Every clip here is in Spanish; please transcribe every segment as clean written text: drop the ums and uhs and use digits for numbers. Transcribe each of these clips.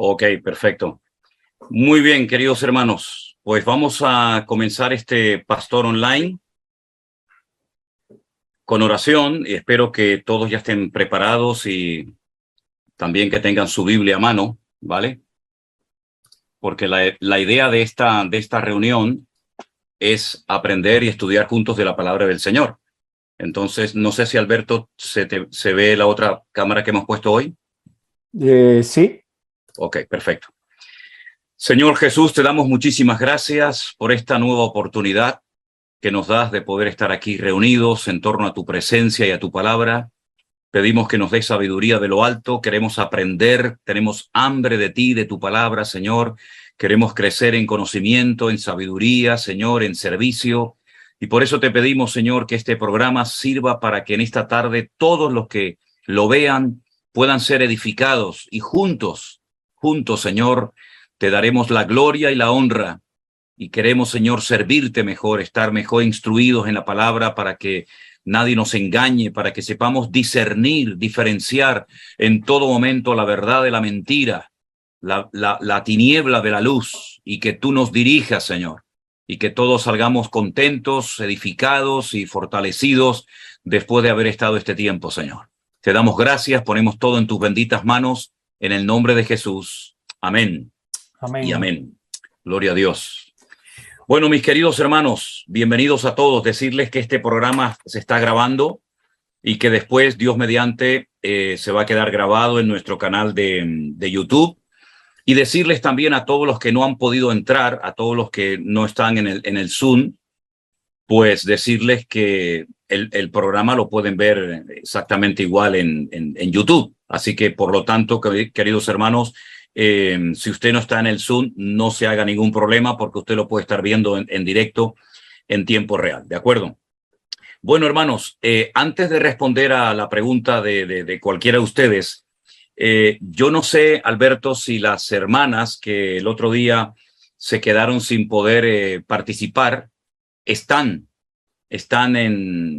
Ok, perfecto. Muy bien, queridos hermanos. Pues vamos a comenzar este Pastor Online con oración y espero que todos ya estén preparados y también que tengan su Biblia a mano, ¿vale? Porque la idea de esta reunión es aprender y estudiar juntos de la palabra del Señor. Entonces, no sé si Alberto se ve la otra cámara que hemos puesto hoy. Sí. Ok, perfecto. Señor Jesús, te damos muchísimas gracias por esta nueva oportunidad que nos das de poder estar aquí reunidos en torno a tu presencia y a tu palabra. Pedimos que nos des sabiduría de lo alto, queremos aprender, tenemos hambre de ti, de tu palabra, Señor. Queremos crecer en conocimiento, en sabiduría, Señor, en servicio. Y por eso te pedimos, Señor, que este programa sirva para que en esta tarde todos los que lo vean puedan ser edificados y juntos, Señor, te daremos la gloria y la honra. Y queremos, Señor, servirte mejor, estar mejor instruidos en la palabra para que nadie nos engañe, para que sepamos discernir, diferenciar en todo momento la verdad de la mentira, la tiniebla de la luz, y que tú nos dirijas, Señor, y que todos salgamos contentos, edificados y fortalecidos después de haber estado este tiempo, Señor. Te damos gracias, ponemos todo en tus benditas manos, en el nombre de Jesús. Amén. Amén. Y amén. Gloria a Dios. Bueno, mis queridos hermanos, bienvenidos a todos. Decirles que este programa se está grabando y que después, Dios mediante, se va a quedar grabado en nuestro canal de YouTube. Y decirles también a todos los que no han podido entrar, a todos los que no están en el Zoom, pues decirles que el programa lo pueden ver exactamente igual en YouTube. Así que, por lo tanto, queridos hermanos, si usted no está en el Zoom, no se haga ningún problema porque usted lo puede estar viendo en directo en tiempo real, ¿de acuerdo? Bueno, hermanos, antes de responder a la pregunta de cualquiera de ustedes, yo no sé, Alberto, si las hermanas que el otro día se quedaron sin poder participar están en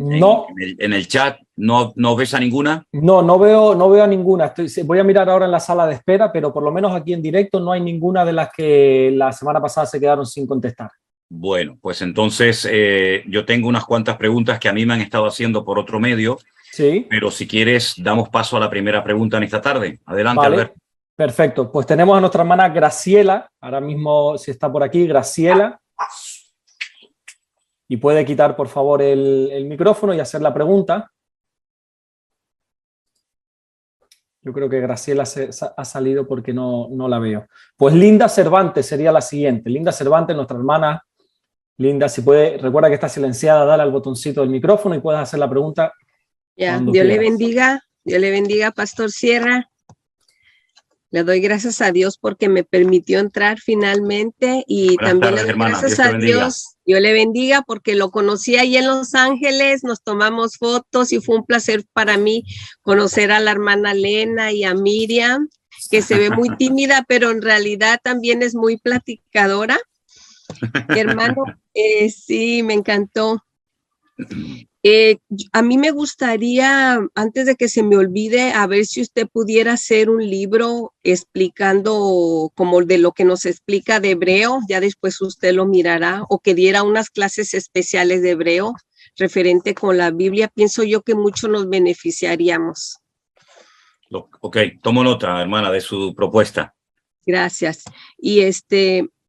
el chat. ¿No ves a ninguna? No veo a ninguna. Voy a mirar ahora en la sala de espera, pero por lo menos aquí en directo no hay ninguna de las que la semana pasada se quedaron sin contestar. Bueno, pues entonces yo tengo unas cuantas preguntas que a mí me han estado haciendo por otro medio. Sí. Pero si quieres, damos paso a la primera pregunta en esta tarde. Adelante, Vale. Alberto. Perfecto. Pues tenemos a nuestra hermana Graciela. Ahora mismo, si está por aquí, Graciela. Y puede quitar, por favor, el micrófono y hacer la pregunta. Yo creo que Graciela ha salido porque no la veo. Pues Linda Cervantes sería la siguiente. Linda Cervantes, nuestra hermana. Linda, si puede, recuerda que está silenciada, dale al botoncito del micrófono y puedes hacer la pregunta. Ya, Dios le bendiga, Pastor Sierra. Le doy gracias a Dios porque me permitió entrar finalmente y también le doy gracias a Dios. Dios le bendiga porque lo conocí ahí en Los Ángeles, nos tomamos fotos y fue un placer para mí conocer a la hermana Lena y a Miriam, que se ve muy tímida, pero en realidad también es muy platicadora. Hermano, sí, me encantó. A mí me gustaría, antes de que se me olvide, a ver si usted pudiera hacer un libro explicando como de lo que nos explica de hebreo, ya después usted lo mirará, o que diera unas clases especiales de hebreo referente con la Biblia. Pienso yo que mucho nos beneficiaríamos. Ok, tomo nota, hermana, de su propuesta. Gracias. Y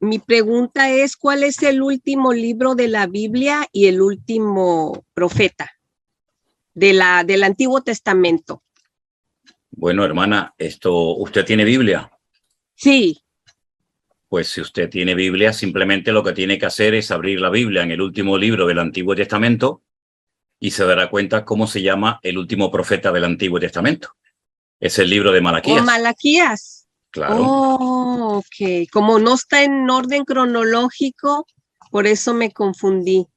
mi pregunta es, ¿cuál es el último libro de la Biblia y el último profeta del Antiguo Testamento? Bueno, hermana, ¿usted tiene Biblia? Sí. Pues si usted tiene Biblia, simplemente lo que tiene que hacer es abrir la Biblia en el último libro del Antiguo Testamento y se dará cuenta cómo se llama el último profeta del Antiguo Testamento. Es el libro de Malaquías. ¿O Malaquías? Claro. Oh, ok. Como no está en orden cronológico, por eso me confundí.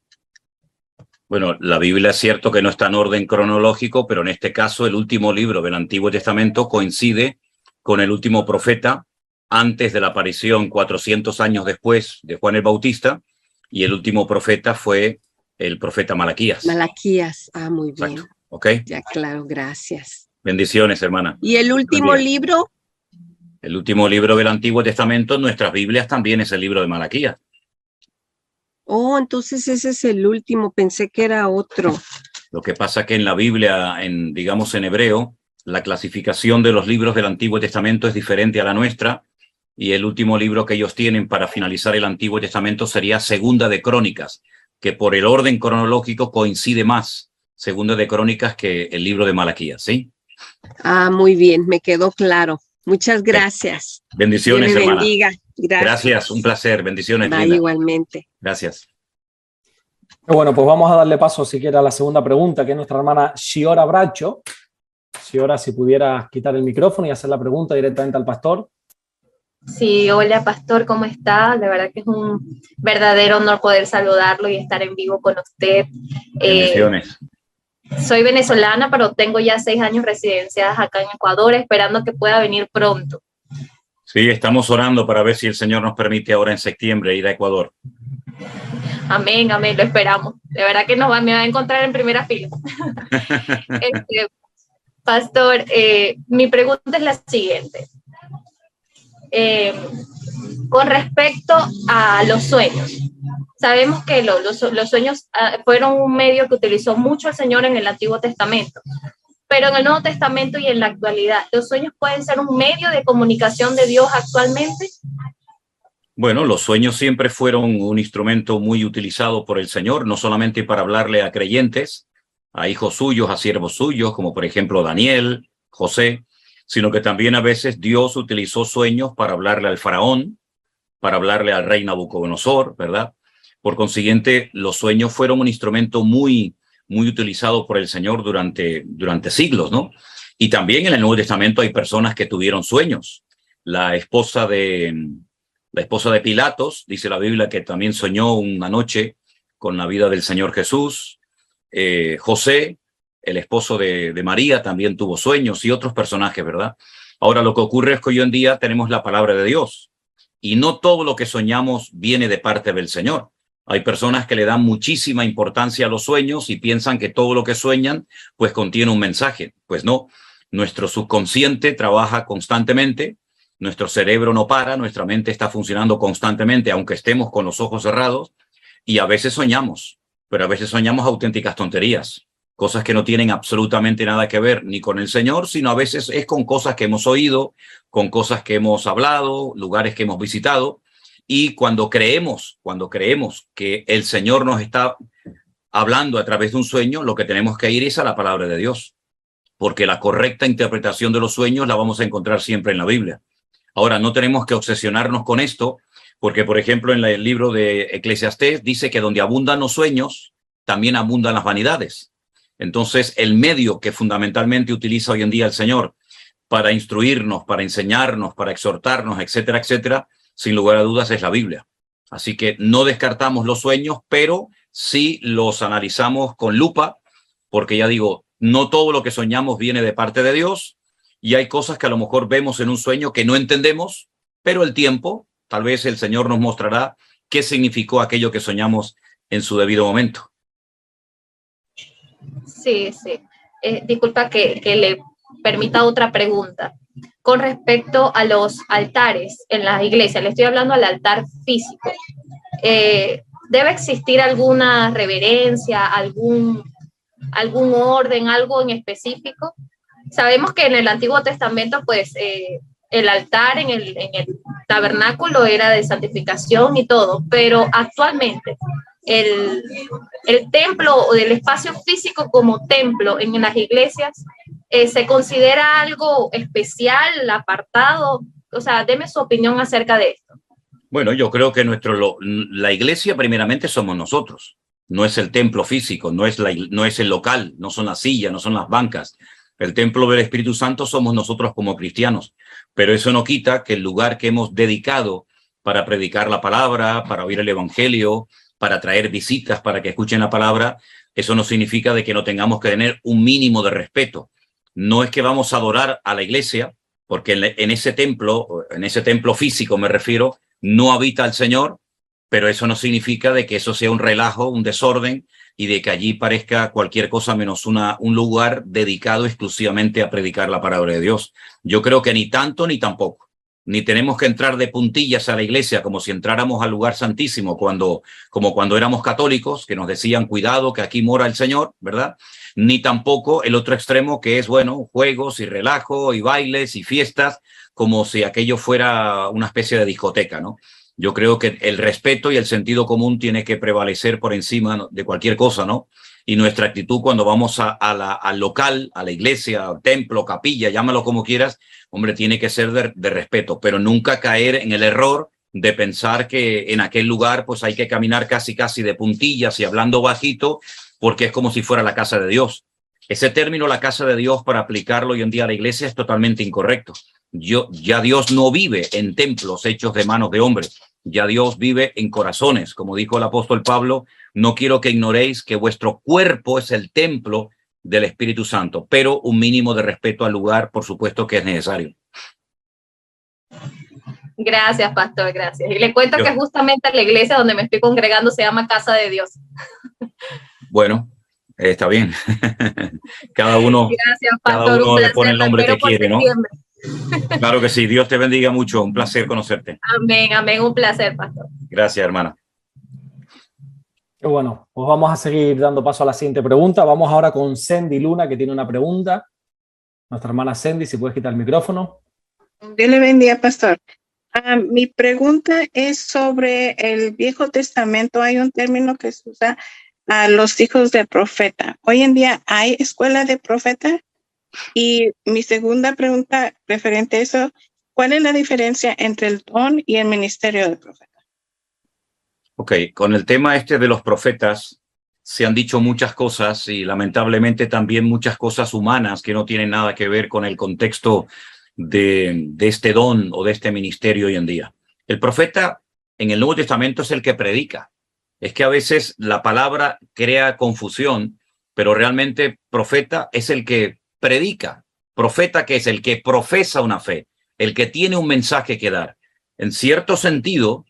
Bueno, la Biblia es cierto que no está en orden cronológico, pero en este caso el último libro del Antiguo Testamento coincide con el último profeta antes de la aparición 400 años después de Juan el Bautista, y el último profeta fue el profeta Malaquías. Malaquías, muy bien. Exacto. ¿Ok? Ya, claro, gracias. Bendiciones, hermana. ¿Y el último libro? El último libro del Antiguo Testamento en nuestras Biblias también es el libro de Malaquías. Oh, entonces ese es el último, pensé que era otro. Lo que pasa que en la Biblia, digamos en hebreo, la clasificación de los libros del Antiguo Testamento es diferente a la nuestra, y el último libro que ellos tienen para finalizar el Antiguo Testamento sería Segunda de Crónicas, que por el orden cronológico coincide más Segunda de Crónicas que el libro de Malaquías, ¿sí? Ah, muy bien, me quedó claro. Muchas gracias. Bendiciones, Dios le hermana. bendiga. Gracias, un placer. Bendiciones. Igualmente. Gracias. Bueno, pues vamos a darle paso si quiere a la segunda pregunta, que es nuestra hermana Xiora Bracho. Xiora, si pudieras quitar el micrófono y hacer la pregunta directamente al pastor. Sí, hola pastor, ¿cómo está? De verdad que es un verdadero honor poder saludarlo y estar en vivo con usted. Bendiciones. Soy venezolana, pero tengo ya 6 años residenciadas acá en Ecuador, esperando que pueda venir pronto. Sí, estamos orando para ver si el Señor nos permite ahora en septiembre ir a Ecuador. Amén, amén, lo esperamos. De verdad que me va a encontrar en primera fila. Pastor, mi pregunta es la siguiente. Con respecto a los sueños, sabemos que los sueños fueron un medio que utilizó mucho el Señor en el Antiguo Testamento, pero en el Nuevo Testamento y en la actualidad, ¿los sueños pueden ser un medio de comunicación de Dios actualmente? Bueno, los sueños siempre fueron un instrumento muy utilizado por el Señor, no solamente para hablarle a creyentes, a hijos suyos, a siervos suyos, como por ejemplo Daniel, José, sino que también a veces Dios utilizó sueños para hablarle al faraón, para hablarle al rey Nabucodonosor, ¿verdad? Por consiguiente, los sueños fueron un instrumento muy utilizado por el Señor durante siglos, ¿no? Y también en el Nuevo Testamento hay personas que tuvieron sueños. La esposa de Pilatos, dice la Biblia, que también soñó una noche con la vida del Señor Jesús. José, el esposo de María, también tuvo sueños, y otros personajes, ¿verdad? Ahora, lo que ocurre es que hoy en día tenemos la palabra de Dios, y no todo lo que soñamos viene de parte del Señor. Hay personas que le dan muchísima importancia a los sueños y piensan que todo lo que sueñan, pues contiene un mensaje. Pues no, nuestro subconsciente trabaja constantemente, nuestro cerebro no para, nuestra mente está funcionando constantemente, aunque estemos con los ojos cerrados, y a veces soñamos, pero a veces soñamos auténticas tonterías, cosas que no tienen absolutamente nada que ver ni con el Señor, sino a veces es con cosas que hemos oído, con cosas que hemos hablado, lugares que hemos visitado. Y cuando creemos que el Señor nos está hablando a través de un sueño, lo que tenemos que ir es a la palabra de Dios, porque la correcta interpretación de los sueños la vamos a encontrar siempre en la Biblia. Ahora, no tenemos que obsesionarnos con esto, porque, por ejemplo, en el libro de Eclesiastés dice que donde abundan los sueños, también abundan las vanidades. Entonces, el medio que fundamentalmente utiliza hoy en día el Señor para instruirnos, para enseñarnos, para exhortarnos, etcétera, etcétera, sin lugar a dudas es la Biblia. Así que no descartamos los sueños, pero sí los analizamos con lupa, porque ya digo, no todo lo que soñamos viene de parte de Dios, y hay cosas que a lo mejor vemos en un sueño que no entendemos, pero el tiempo, tal vez el Señor nos mostrará qué significó aquello que soñamos en su debido momento. Sí. Disculpa que le permita otra pregunta. Con respecto a los altares en las iglesias, le estoy hablando al altar físico. ¿Debe existir alguna reverencia, algún orden, algo en específico? Sabemos que en el Antiguo Testamento, pues, el altar en el tabernáculo era de santificación y todo, pero actualmente el templo o el espacio físico como templo en las iglesias ¿se considera algo especial, apartado? O sea, deme su opinión acerca de esto. Bueno, yo creo que la iglesia primeramente somos nosotros. No es el templo físico, no es el local, no son las sillas, no son las bancas. El templo del Espíritu Santo somos nosotros como cristianos. Pero eso no quita que el lugar que hemos dedicado para predicar la palabra, para oír el evangelio, para traer visitas, para que escuchen la palabra, eso no significa de que no tengamos que tener un mínimo de respeto. No es que vamos a adorar a la iglesia, porque en ese templo físico me refiero, no habita el Señor, pero eso no significa de que eso sea un relajo, un desorden, y de que allí parezca cualquier cosa menos un lugar dedicado exclusivamente a predicar la palabra de Dios. Yo creo que ni tanto ni tampoco. ni tenemos que entrar de puntillas a la iglesia como si entráramos al lugar santísimo como cuando éramos católicos, que nos decían cuidado que aquí mora el Señor, ¿verdad? Ni tampoco el otro extremo que es, bueno, juegos y relajo y bailes y fiestas, como si aquello fuera una especie de discoteca, ¿no? Yo creo que el respeto y el sentido común tiene que prevalecer por encima de cualquier cosa, ¿no? Y nuestra actitud cuando vamos al local, a la iglesia, al templo, capilla, llámalo como quieras, hombre, tiene que ser de respeto, pero nunca caer en el error de pensar que en aquel lugar pues hay que caminar casi de puntillas y hablando bajito, porque es como si fuera la casa de Dios. Ese término, la casa de Dios, para aplicarlo hoy en día a la iglesia es totalmente incorrecto. Ya Dios no vive en templos hechos de manos de hombres. Ya Dios vive en corazones. Como dijo el apóstol Pablo, no quiero que ignoréis que vuestro cuerpo es el templo del Espíritu Santo, pero un mínimo de respeto al lugar, por supuesto que es necesario. Gracias, pastor, gracias. Y le cuento que justamente la iglesia donde me estoy congregando se llama Casa de Dios. Bueno, está bien. Cada uno, gracias, pastor, cada uno le pone el nombre que quiere, ¿no? Claro que sí. Dios te bendiga mucho. Un placer conocerte. Amén, amén. Un placer, pastor. Gracias, hermana. Bueno, pues vamos a seguir dando paso a la siguiente pregunta. Vamos ahora con Sandy Luna, que tiene una pregunta. Nuestra hermana Sandy, si puedes quitar el micrófono. Dios le bendiga, pastor. Mi pregunta es sobre el Viejo Testamento. Hay un término que se usa a los hijos de profeta. Hoy en día, ¿hay escuela de profeta? Y mi segunda pregunta referente a eso, ¿cuál es la diferencia entre el don y el ministerio de profeta? Ok, con el tema este de los profetas se han dicho muchas cosas y lamentablemente también muchas cosas humanas que no tienen nada que ver con el contexto de este don o de este ministerio hoy en día. El profeta en el Nuevo Testamento es el que predica. Es que a veces la palabra crea confusión, pero realmente profeta es el que predica. Profeta que es el que profesa una fe, el que tiene un mensaje que dar. En cierto sentido,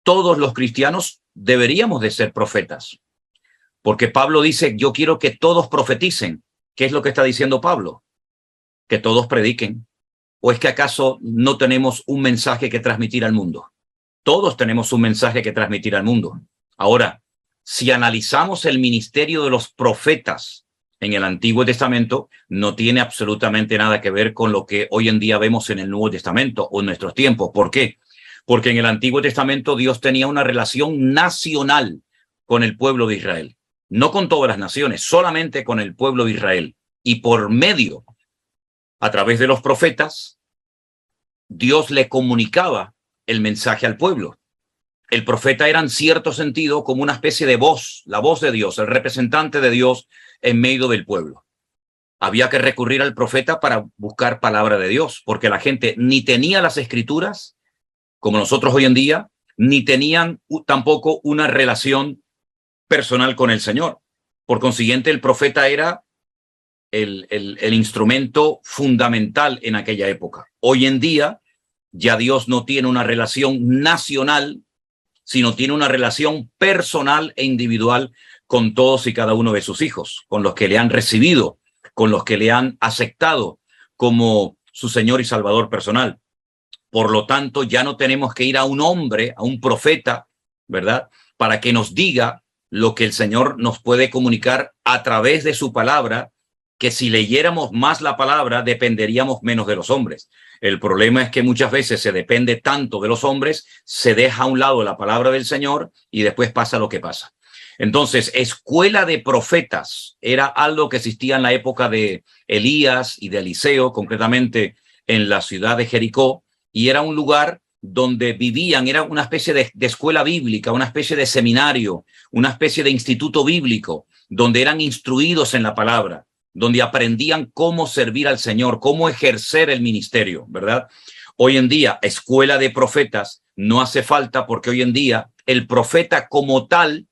todos los cristianos deberíamos de ser profetas. Porque Pablo dice, yo quiero que todos profeticen. ¿Qué es lo que está diciendo Pablo? Que todos prediquen. ¿O es que acaso no tenemos un mensaje que transmitir al mundo? Todos tenemos un mensaje que transmitir al mundo. Ahora, si analizamos el ministerio de los profetas en el Antiguo Testamento, no tiene absolutamente nada que ver con lo que hoy en día vemos en el Nuevo Testamento o en nuestros tiempos. ¿Por qué? Porque en el Antiguo Testamento Dios tenía una relación nacional con el pueblo de Israel. No con todas las naciones, solamente con el pueblo de Israel. Y por medio, a través de los profetas, Dios le comunicaba el mensaje al pueblo. El profeta era en cierto sentido como una especie de voz, la voz de Dios, el representante de Dios en medio del pueblo. Había que recurrir al profeta para buscar palabra de Dios, porque la gente ni tenía las escrituras, como nosotros hoy en día, ni tenían tampoco una relación personal con el Señor. Por consiguiente, el profeta era el instrumento fundamental en aquella época. Hoy en día, ya Dios no tiene una relación nacional, sino tiene una relación personal e individual con todos y cada uno de sus hijos, con los que le han recibido, con los que le han aceptado como su Señor y Salvador personal. Por lo tanto, ya no tenemos que ir a un hombre, a un profeta, ¿verdad?, para que nos diga lo que el Señor nos puede comunicar a través de su palabra, que si leyéramos más la palabra, dependeríamos menos de los hombres. El problema es que muchas veces se depende tanto de los hombres, se deja a un lado la palabra del Señor y después pasa lo que pasa. Entonces, escuela de profetas era algo que existía en la época de Elías y de Eliseo, concretamente en la ciudad de Jericó, y era un lugar donde vivían, era una especie de escuela bíblica, una especie de seminario, una especie de instituto bíblico, donde eran instruidos en la palabra, donde aprendían cómo servir al Señor, cómo ejercer el ministerio, ¿verdad? Hoy en día, escuela de profetas no hace falta, porque hoy en día el profeta como tal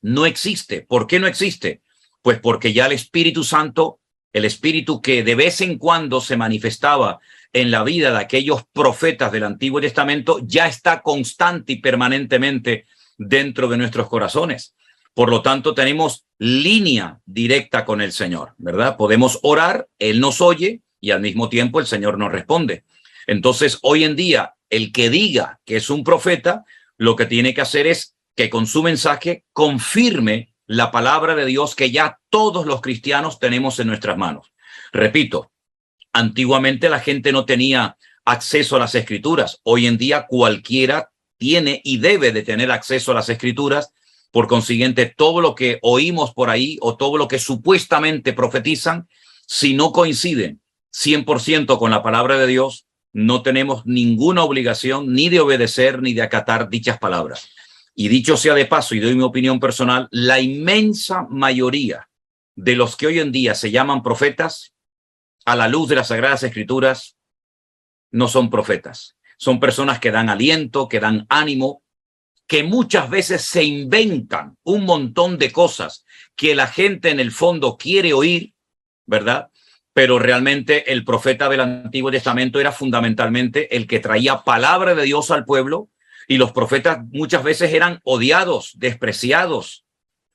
no existe. ¿Por qué no existe? Pues porque ya el Espíritu Santo, el Espíritu que de vez en cuando se manifestaba en la vida de aquellos profetas del Antiguo Testamento, ya está constante y permanentemente dentro de nuestros corazones. Por lo tanto, tenemos línea directa con el Señor, ¿verdad? Podemos orar, Él nos oye y al mismo tiempo el Señor nos responde. Entonces, hoy en día, el que diga que es un profeta, lo que tiene que hacer es que con su mensaje confirme la palabra de Dios que ya todos los cristianos tenemos en nuestras manos. Repito, antiguamente la gente no tenía acceso a las escrituras. Hoy en día cualquiera tiene y debe de tener acceso a las escrituras. Por consiguiente, todo lo que oímos por ahí o todo lo que supuestamente profetizan, si no coinciden 100% con la palabra de Dios, no tenemos ninguna obligación ni de obedecer ni de acatar dichas palabras. Y dicho sea de paso, y doy mi opinión personal, la inmensa mayoría de los que hoy en día se llaman profetas, a la luz de las Sagradas Escrituras, no son profetas. Son personas que dan aliento, que dan ánimo, que muchas veces se inventan un montón de cosas que la gente en el fondo quiere oír, ¿verdad? Pero realmente el profeta del Antiguo Testamento era fundamentalmente el que traía palabra de Dios al pueblo, y los profetas muchas veces eran odiados, despreciados,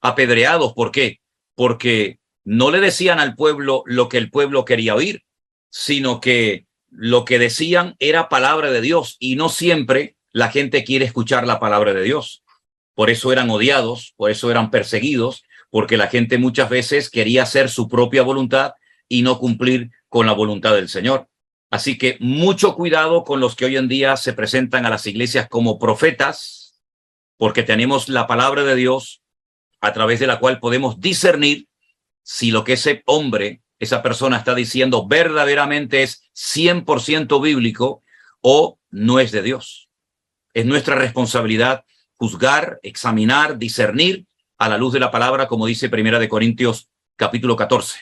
apedreados. ¿Por qué? Porque no le decían al pueblo lo que el pueblo quería oír, sino que lo que decían era palabra de Dios, y no siempre la gente quiere escuchar la palabra de Dios. Por eso eran odiados, por eso eran perseguidos, porque la gente muchas veces quería hacer su propia voluntad y no cumplir con la voluntad del Señor. Así que mucho cuidado con los que hoy en día se presentan a las iglesias como profetas, porque tenemos la palabra de Dios a través de la cual podemos discernir si lo que ese hombre, esa persona está diciendo verdaderamente es 100% bíblico o no es de Dios. Es nuestra responsabilidad juzgar, examinar, discernir a la luz de la palabra, como dice 1 Corintios capítulo 14.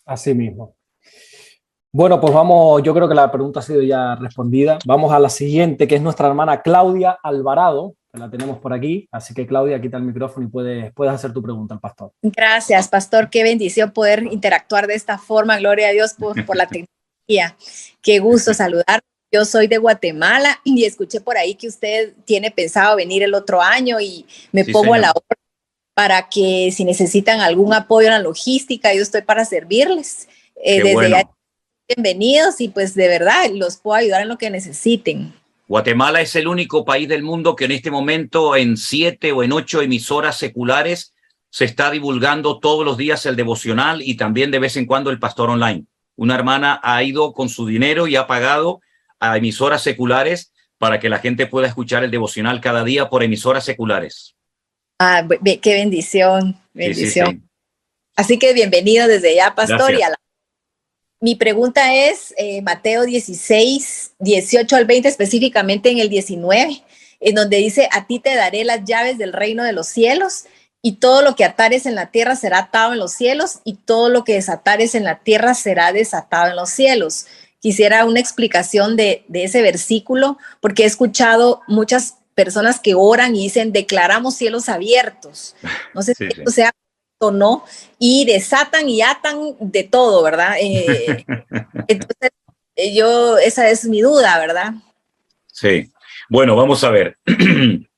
Así mismo. Bueno, pues vamos, yo creo que la pregunta ha sido ya respondida. Vamos a la siguiente, que es nuestra hermana Claudia Alvarado, que la tenemos por aquí. Así que Claudia, quita el micrófono y puedes hacer tu pregunta al pastor. Gracias, pastor. Qué bendición poder interactuar de esta forma. Gloria a Dios por la tecnología. Qué gusto saludar. Yo soy de Guatemala y escuché por ahí que usted tiene pensado venir el otro año, y me pongo a la orden para que si necesitan algún apoyo en la logística, yo estoy para servirles. Desde bueno. ya, bienvenidos, y pues de verdad los puedo ayudar en lo que necesiten. Guatemala es el único país del mundo que en este momento en 7 o en 8 emisoras seculares se está divulgando todos los días el devocional, y también de vez en cuando el pastor online. Una hermana ha ido con su dinero y ha pagado a emisoras seculares para que la gente pueda escuchar el devocional cada día por emisoras seculares. Ah, qué bendición, bendición. Sí. Así que bienvenido desde ya, pastor. Gracias. Mi pregunta es Mateo 16, 18 al 20, específicamente en el 19, en donde dice: a ti te daré las llaves del reino de los cielos, y todo lo que atares en la tierra será atado en los cielos, y todo lo que desatares en la tierra será desatado en los cielos. Quisiera una explicación de ese versículo, porque he escuchado muchas personas que oran y dicen: declaramos cielos abiertos. No sé si eso sea o no, y desatan y atan de todo, ¿verdad? Entonces, esa es mi duda, ¿verdad? Sí. Bueno, vamos a ver.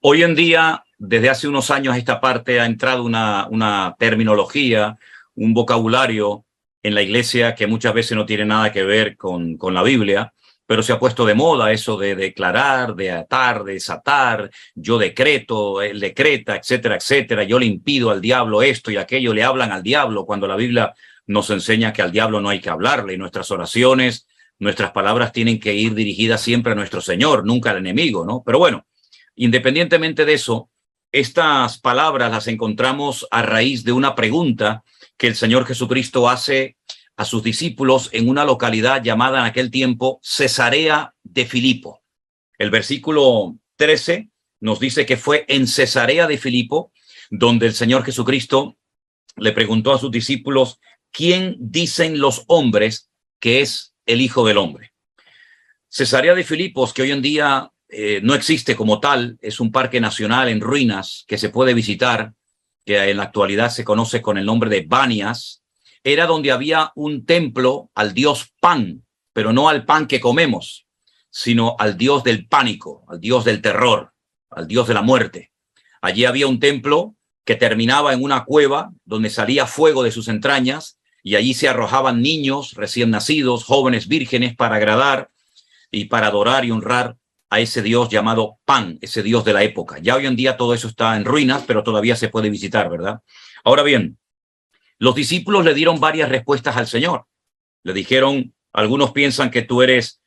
Hoy en día, desde hace unos años a esta parte, ha entrado una terminología, un vocabulario en la iglesia que muchas veces no tiene nada que ver con la Biblia, pero se ha puesto de moda eso de declarar, de atar, de desatar. Yo decreto, él decreta, etcétera, etcétera. Yo le impido al diablo esto y aquello. Le hablan al diablo cuando la Biblia nos enseña que al diablo no hay que hablarle. Y nuestras oraciones, nuestras palabras tienen que ir dirigidas siempre a nuestro Señor, nunca al enemigo, ¿no? Pero bueno, independientemente de eso, estas palabras las encontramos a raíz de una pregunta que el Señor Jesucristo hace a sus discípulos en una localidad llamada en aquel tiempo Cesarea de Filipo. El versículo 13 nos dice que fue en Cesarea de Filipo donde el Señor Jesucristo le preguntó a sus discípulos: ¿quién dicen los hombres que es el Hijo del Hombre? Cesarea de Filipos, que hoy en día no existe como tal, es un parque nacional en ruinas que se puede visitar, que en la actualidad se conoce con el nombre de Banias. Era donde había un templo al dios Pan, pero no al pan que comemos, sino al dios del pánico, al dios del terror, al dios de la muerte. Allí había un templo que terminaba en una cueva donde salía fuego de sus entrañas, y allí se arrojaban niños recién nacidos, jóvenes vírgenes, para agradar y para adorar y honrar a ese Dios llamado Pan, ese Dios de la época. Ya hoy en día todo eso está en ruinas, pero todavía se puede visitar, ¿verdad? Ahora bien, los discípulos le dieron varias respuestas al Señor. Le dijeron, algunos piensan que tú eres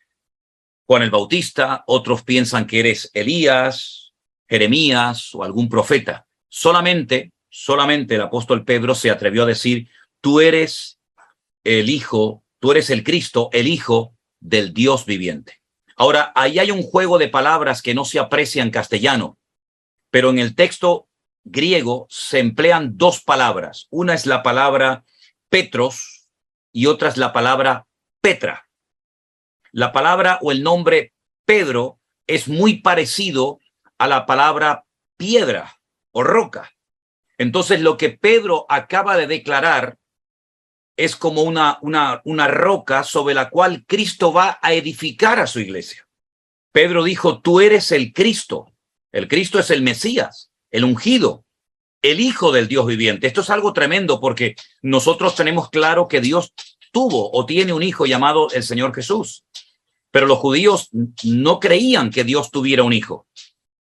Juan el Bautista, otros piensan que eres Elías, Jeremías o algún profeta. Solamente el apóstol Pedro se atrevió a decir, tú eres el Hijo, tú eres el Cristo, el Hijo del Dios viviente. Ahora, ahí hay un juego de palabras que no se aprecia en castellano, pero en el texto griego se emplean dos palabras. Una es la palabra Petros y otra es la palabra Petra. La palabra o el nombre Pedro es muy parecido a la palabra piedra o roca. Entonces, lo que Pedro acaba de declarar es como una roca sobre la cual Cristo va a edificar a su iglesia. Pedro dijo, tú eres el Cristo. El Cristo es el Mesías, el ungido, el Hijo del Dios viviente. Esto es algo tremendo porque nosotros tenemos claro que Dios tuvo o tiene un hijo llamado el Señor Jesús. Pero los judíos no creían que Dios tuviera un hijo.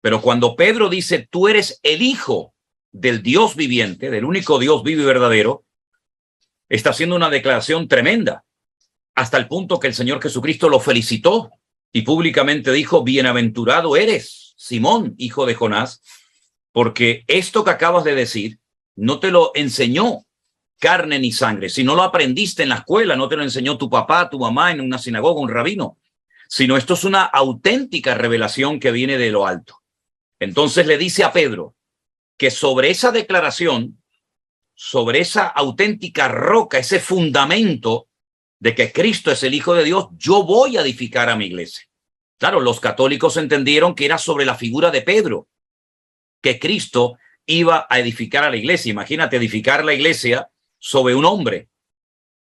Pero cuando Pedro dice, tú eres el Hijo del Dios viviente, del único Dios vivo y verdadero, está haciendo una declaración tremenda, hasta el punto que el Señor Jesucristo lo felicitó y públicamente dijo, bienaventurado eres, Simón, hijo de Jonás, porque esto que acabas de decir no te lo enseñó carne ni sangre, si no lo aprendiste en la escuela, no te lo enseñó tu papá, tu mamá, en una sinagoga, un rabino, sino esto es una auténtica revelación que viene de lo alto. Entonces le dice a Pedro que sobre esa declaración, sobre esa auténtica roca, ese fundamento de que Cristo es el Hijo de Dios, yo voy a edificar a mi iglesia. Claro, los católicos entendieron que era sobre la figura de Pedro que Cristo iba a edificar a la iglesia. Imagínate edificar la iglesia sobre un hombre.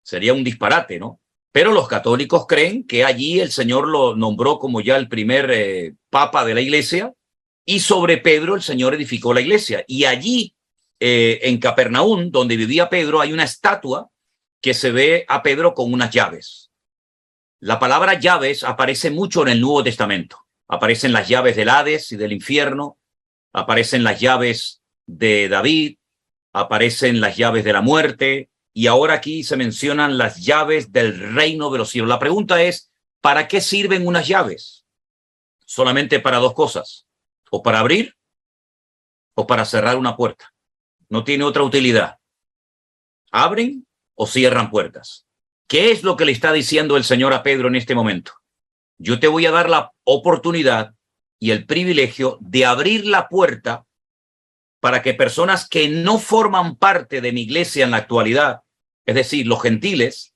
Sería un disparate, ¿no? Pero los católicos creen que allí el Señor lo nombró como ya el primer papa de la iglesia y sobre Pedro el Señor edificó la iglesia. Y allí, en Capernaum, donde vivía Pedro, hay una estatua que se ve a Pedro con unas llaves. La palabra llaves aparece mucho en el Nuevo Testamento. Aparecen las llaves del Hades y del infierno, aparecen las llaves de David, aparecen las llaves de la muerte, y ahora aquí se mencionan las llaves del reino de los cielos. La pregunta es, ¿para qué sirven unas llaves? Solamente para dos cosas, o para abrir o para cerrar una puerta. No tiene otra utilidad. Abren o cierran puertas. ¿Qué es lo que le está diciendo el Señor a Pedro en este momento? Yo te voy a dar la oportunidad y el privilegio de abrir la puerta para que personas que no forman parte de mi iglesia en la actualidad, es decir, los gentiles,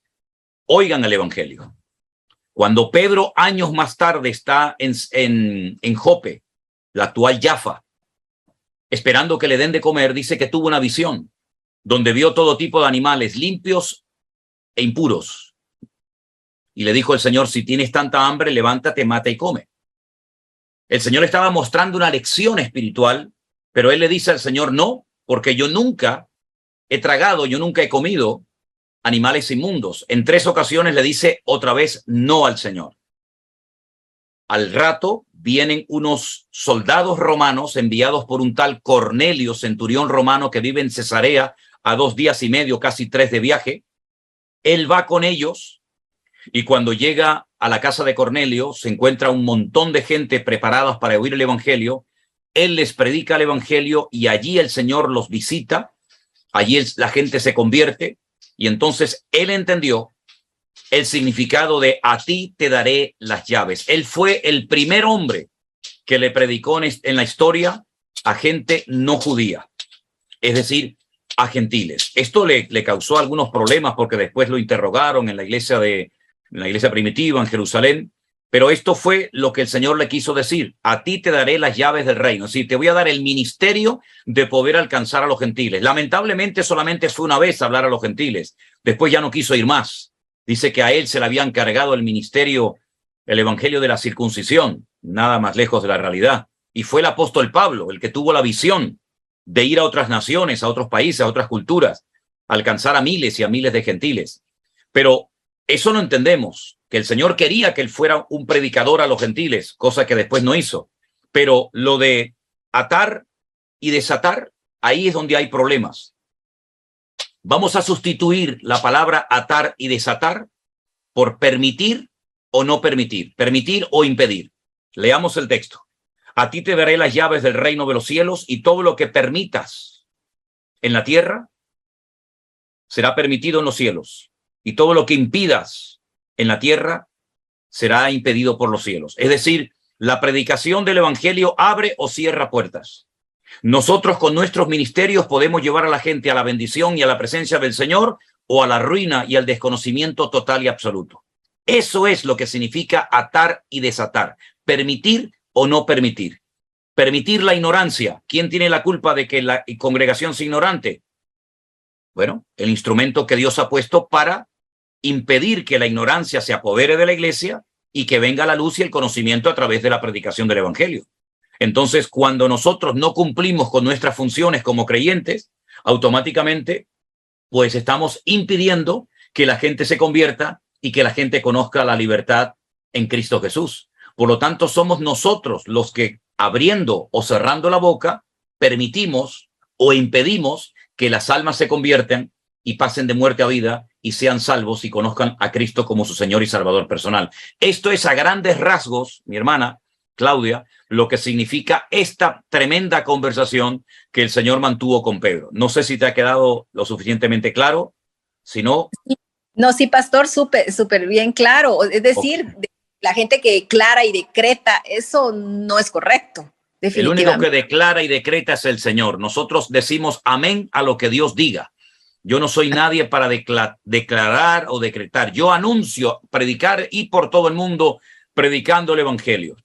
oigan el evangelio. Cuando Pedro, años más tarde, está en Jope, la actual Jaffa, esperando que le den de comer, dice que tuvo una visión donde vio todo tipo de animales limpios e impuros. Y le dijo el Señor, si tienes tanta hambre, levántate, mata y come. El Señor estaba mostrando una lección espiritual, pero él le dice al Señor, no, porque yo nunca he tragado, yo nunca he comido animales inmundos. En 3 ocasiones le dice otra vez no al Señor. Al rato vienen unos soldados romanos enviados por un tal Cornelio, centurión romano que vive en Cesarea a 2 días y medio, casi 3 de viaje. Él va con ellos y cuando llega a la casa de Cornelio se encuentra un montón de gente preparadas para oír el evangelio. Él les predica el evangelio y allí el Señor los visita, allí la gente se convierte y entonces él entendió el significado de a ti te daré las llaves. Él fue el primer hombre que le predicó en la historia a gente no judía, es decir, a gentiles. Esto le causó algunos problemas porque después lo interrogaron en la iglesia primitiva en Jerusalén. Pero esto fue lo que el Señor le quiso decir. A ti te daré las llaves del reino. Es decir, te voy a dar el ministerio de poder alcanzar a los gentiles. Lamentablemente solamente fue una vez hablar a los gentiles. Después ya no quiso ir más. Dice que a él se le había encargado el ministerio, el evangelio de la circuncisión. Nada más lejos de la realidad. Y fue el apóstol Pablo el que tuvo la visión de ir a otras naciones, a otros países, a otras culturas. alcanzar a miles y a miles de gentiles. Pero eso no entendemos, que el Señor quería que él fuera un predicador a los gentiles, cosa que después no hizo. Pero lo de atar y desatar, ahí es donde hay problemas. Vamos a sustituir la palabra atar y desatar por permitir o no permitir, permitir o impedir. Leamos el texto. A ti te daré las llaves del reino de los cielos, y todo lo que permitas en la tierra será permitido en los cielos, y todo lo que impidas en la tierra será impedido por los cielos. Es decir, la predicación del evangelio abre o cierra puertas. Nosotros con nuestros ministerios podemos llevar a la gente a la bendición y a la presencia del Señor, o a la ruina y al desconocimiento total y absoluto. Eso es lo que significa atar y desatar, permitir o no permitir. Permitir la ignorancia. ¿Quién tiene la culpa de que la congregación sea ignorante? Bueno, el instrumento que Dios ha puesto para impedir que la ignorancia se apodere de la iglesia y que venga la luz y el conocimiento a través de la predicación del evangelio. Entonces, cuando nosotros no cumplimos con nuestras funciones como creyentes, automáticamente, pues estamos impidiendo que la gente se convierta y que la gente conozca la libertad en Cristo Jesús. Por lo tanto, somos nosotros los que, abriendo o cerrando la boca, permitimos o impedimos que las almas se conviertan y pasen de muerte a vida y sean salvos y conozcan a Cristo como su Señor y Salvador personal. Esto es a grandes rasgos, mi hermana Claudia, lo que significa esta tremenda conversación que el Señor mantuvo con Pedro. No sé si te ha quedado lo suficientemente claro. Si no... No, sí, pastor, súper bien claro. Es decir, okay, la gente que declara y decreta, eso no es correcto. El único que declara y decreta es el Señor. Nosotros decimos amén a lo que Dios diga. Yo no soy nadie para declarar o decretar. Yo anuncio, predicar y por todo el mundo predicando el evangelio.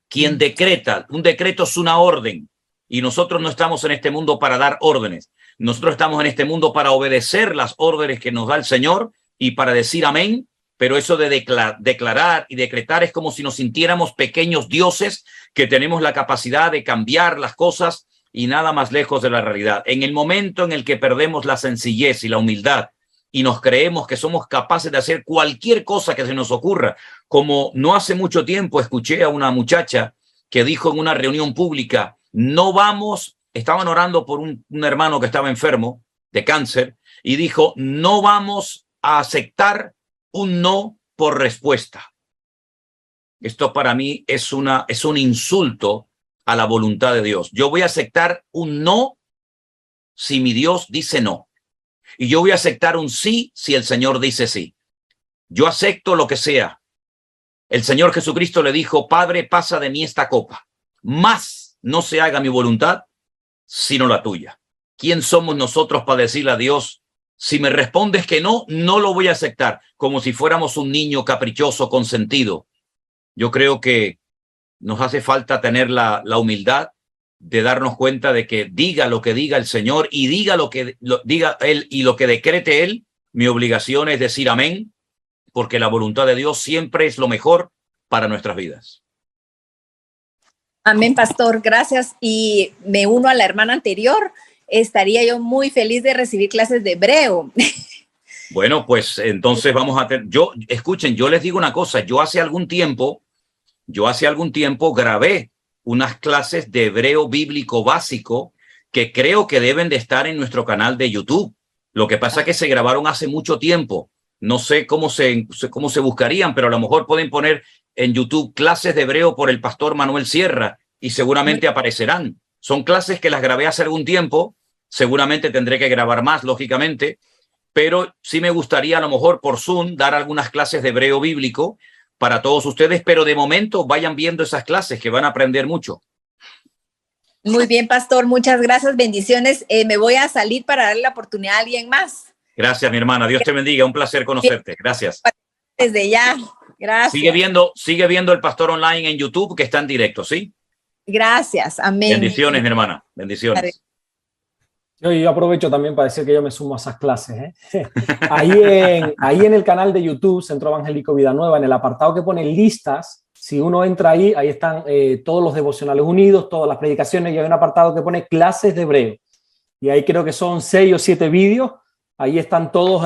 Quien decreta, un decreto es una orden, y nosotros no estamos en este mundo para dar órdenes. Nosotros estamos en este mundo para obedecer las órdenes que nos da el Señor y para decir amén. Pero eso de declarar y decretar es como si nos sintiéramos pequeños dioses que tenemos la capacidad de cambiar las cosas, y nada más lejos de la realidad. En el momento en el que perdemos la sencillez y la humildad y nos creemos que somos capaces de hacer cualquier cosa que se nos ocurra, como no hace mucho tiempo escuché a una muchacha que dijo en una reunión pública, no vamos, estaban orando por un hermano que estaba enfermo de cáncer, y dijo, no vamos a aceptar un no por respuesta. Esto para mí es un insulto a la voluntad de Dios. Yo voy a aceptar un no si mi Dios dice no. Y yo voy a aceptar un sí si el Señor dice sí. Yo acepto lo que sea. El Señor Jesucristo le dijo, Padre, pasa de mí esta copa, mas no se haga mi voluntad, sino la tuya. ¿Quién somos nosotros para decirle a Dios, si me respondes que no, no lo voy a aceptar? Como si fuéramos un niño caprichoso, consentido. Yo creo que nos hace falta tener la humildad de darnos cuenta de que diga lo que diga el Señor y diga lo que diga Él y lo que decrete Él, mi obligación es decir amén, porque la voluntad de Dios siempre es lo mejor para nuestras vidas. Amén, pastor, gracias. Y me uno a la hermana anterior, estaría yo muy feliz de recibir clases de hebreo. Bueno, pues entonces vamos a tener, escuchen, yo les digo una cosa, yo hace algún tiempo grabé unas clases de hebreo bíblico básico que creo que deben de estar en nuestro canal de YouTube. Lo que pasa es que se grabaron hace mucho tiempo. No sé cómo se buscarían, pero a lo mejor pueden poner en YouTube clases de hebreo por el pastor Manuel Sierra y seguramente aparecerán. Son clases que las grabé hace algún tiempo. Seguramente tendré que grabar más, lógicamente, pero sí me gustaría a lo mejor por Zoom dar algunas clases de hebreo bíblico para todos ustedes, pero de momento vayan viendo esas clases que van a aprender mucho. Muy bien, pastor, muchas gracias, bendiciones. Me voy a salir para darle la oportunidad a alguien más. Gracias, mi hermana, Dios te bendiga, un placer conocerte, gracias. Desde ya, gracias. Sigue viendo el pastor online en YouTube, que está en directo, ¿sí? Gracias, amén. Bendiciones, mi hermana, bendiciones. Yo aprovecho también para decir que yo me sumo a esas clases. Ahí en el canal de YouTube, Centro Evangélico Vida Nueva, en el apartado que pone listas, si uno entra ahí están todos los devocionales unidos, todas las predicaciones, y hay un apartado que pone clases de hebreo. Y ahí creo que son 6 o 7 vídeos Ahí están todos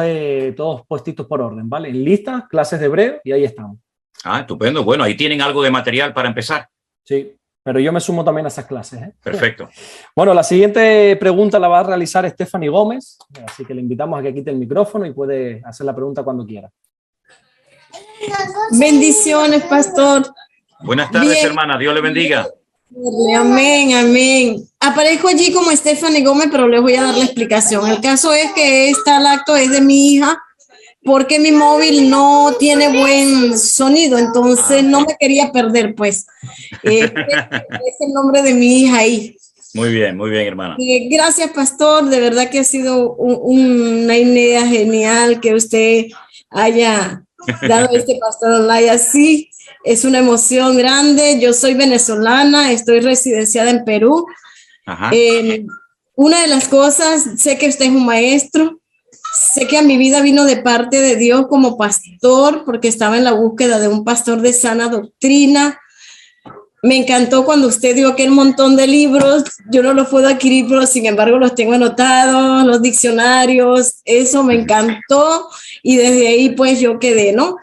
puestitos por orden, ¿vale? En lista, clases de hebreo, y ahí estamos. Ah, estupendo. Bueno, ahí tienen algo de material para empezar. Sí, pero yo me sumo también a esas clases, ¿eh? Perfecto. Bueno, la siguiente pregunta la va a realizar Stephanie Gómez, así que le invitamos a que quite el micrófono y puede hacer la pregunta cuando quiera. Bendiciones, pastor. Buenas tardes, Bien. hermana. Dios le bendiga. Amén, amén. Aparezco allí como Stephanie Gómez, pero les voy a dar la explicación. El caso es que esta lacto es de mi hija porque mi móvil no tiene buen sonido, entonces no me quería perder, pues. Es el nombre de mi hija ahí. Muy bien, hermana. Gracias, pastor. De verdad que ha sido una idea genial que usted haya dado este pastor online así. Es una emoción grande. Yo soy venezolana, estoy residenciada en Perú. Ajá. Una de las cosas, sé que usted es un maestro, sé que a mi vida vino de parte de Dios como pastor, porque estaba en la búsqueda de un pastor de sana doctrina. Me encantó cuando usted dio aquel montón de libros. Yo no los puedo adquirir, pero sin embargo los tengo anotados, los diccionarios. Eso me encantó y desde ahí pues yo quedé, ¿no?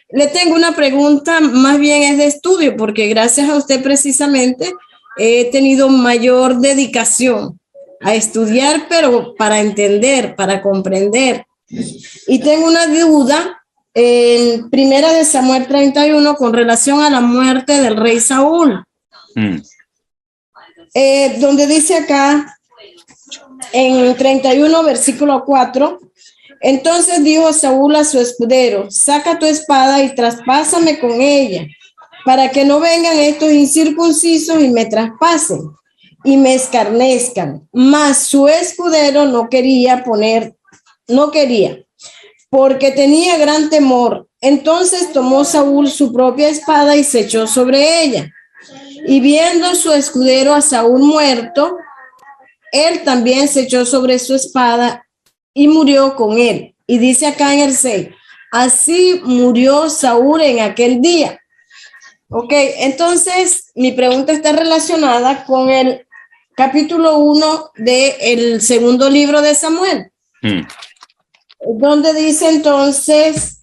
Le tengo una pregunta, más bien es de estudio, porque gracias a usted precisamente he tenido mayor dedicación a estudiar, pero para entender, para comprender. Y tengo una duda en Primera de Samuel 31 con relación a la muerte del rey Saúl. Donde dice acá, en 31, versículo 4, entonces dijo Saúl a su escudero, saca tu espada y traspásame con ella, para que no vengan estos incircuncisos y me traspasen y me escarnezcan. Mas su escudero no quería, porque tenía gran temor. Entonces tomó Saúl su propia espada y se echó sobre ella. Y viendo su escudero a Saúl muerto, él también se echó sobre su espada y murió con él. Y dice acá en el 6, así murió Saúl en aquel día. Ok, entonces mi pregunta está relacionada con el capítulo 1 del segundo libro de Samuel, donde dice entonces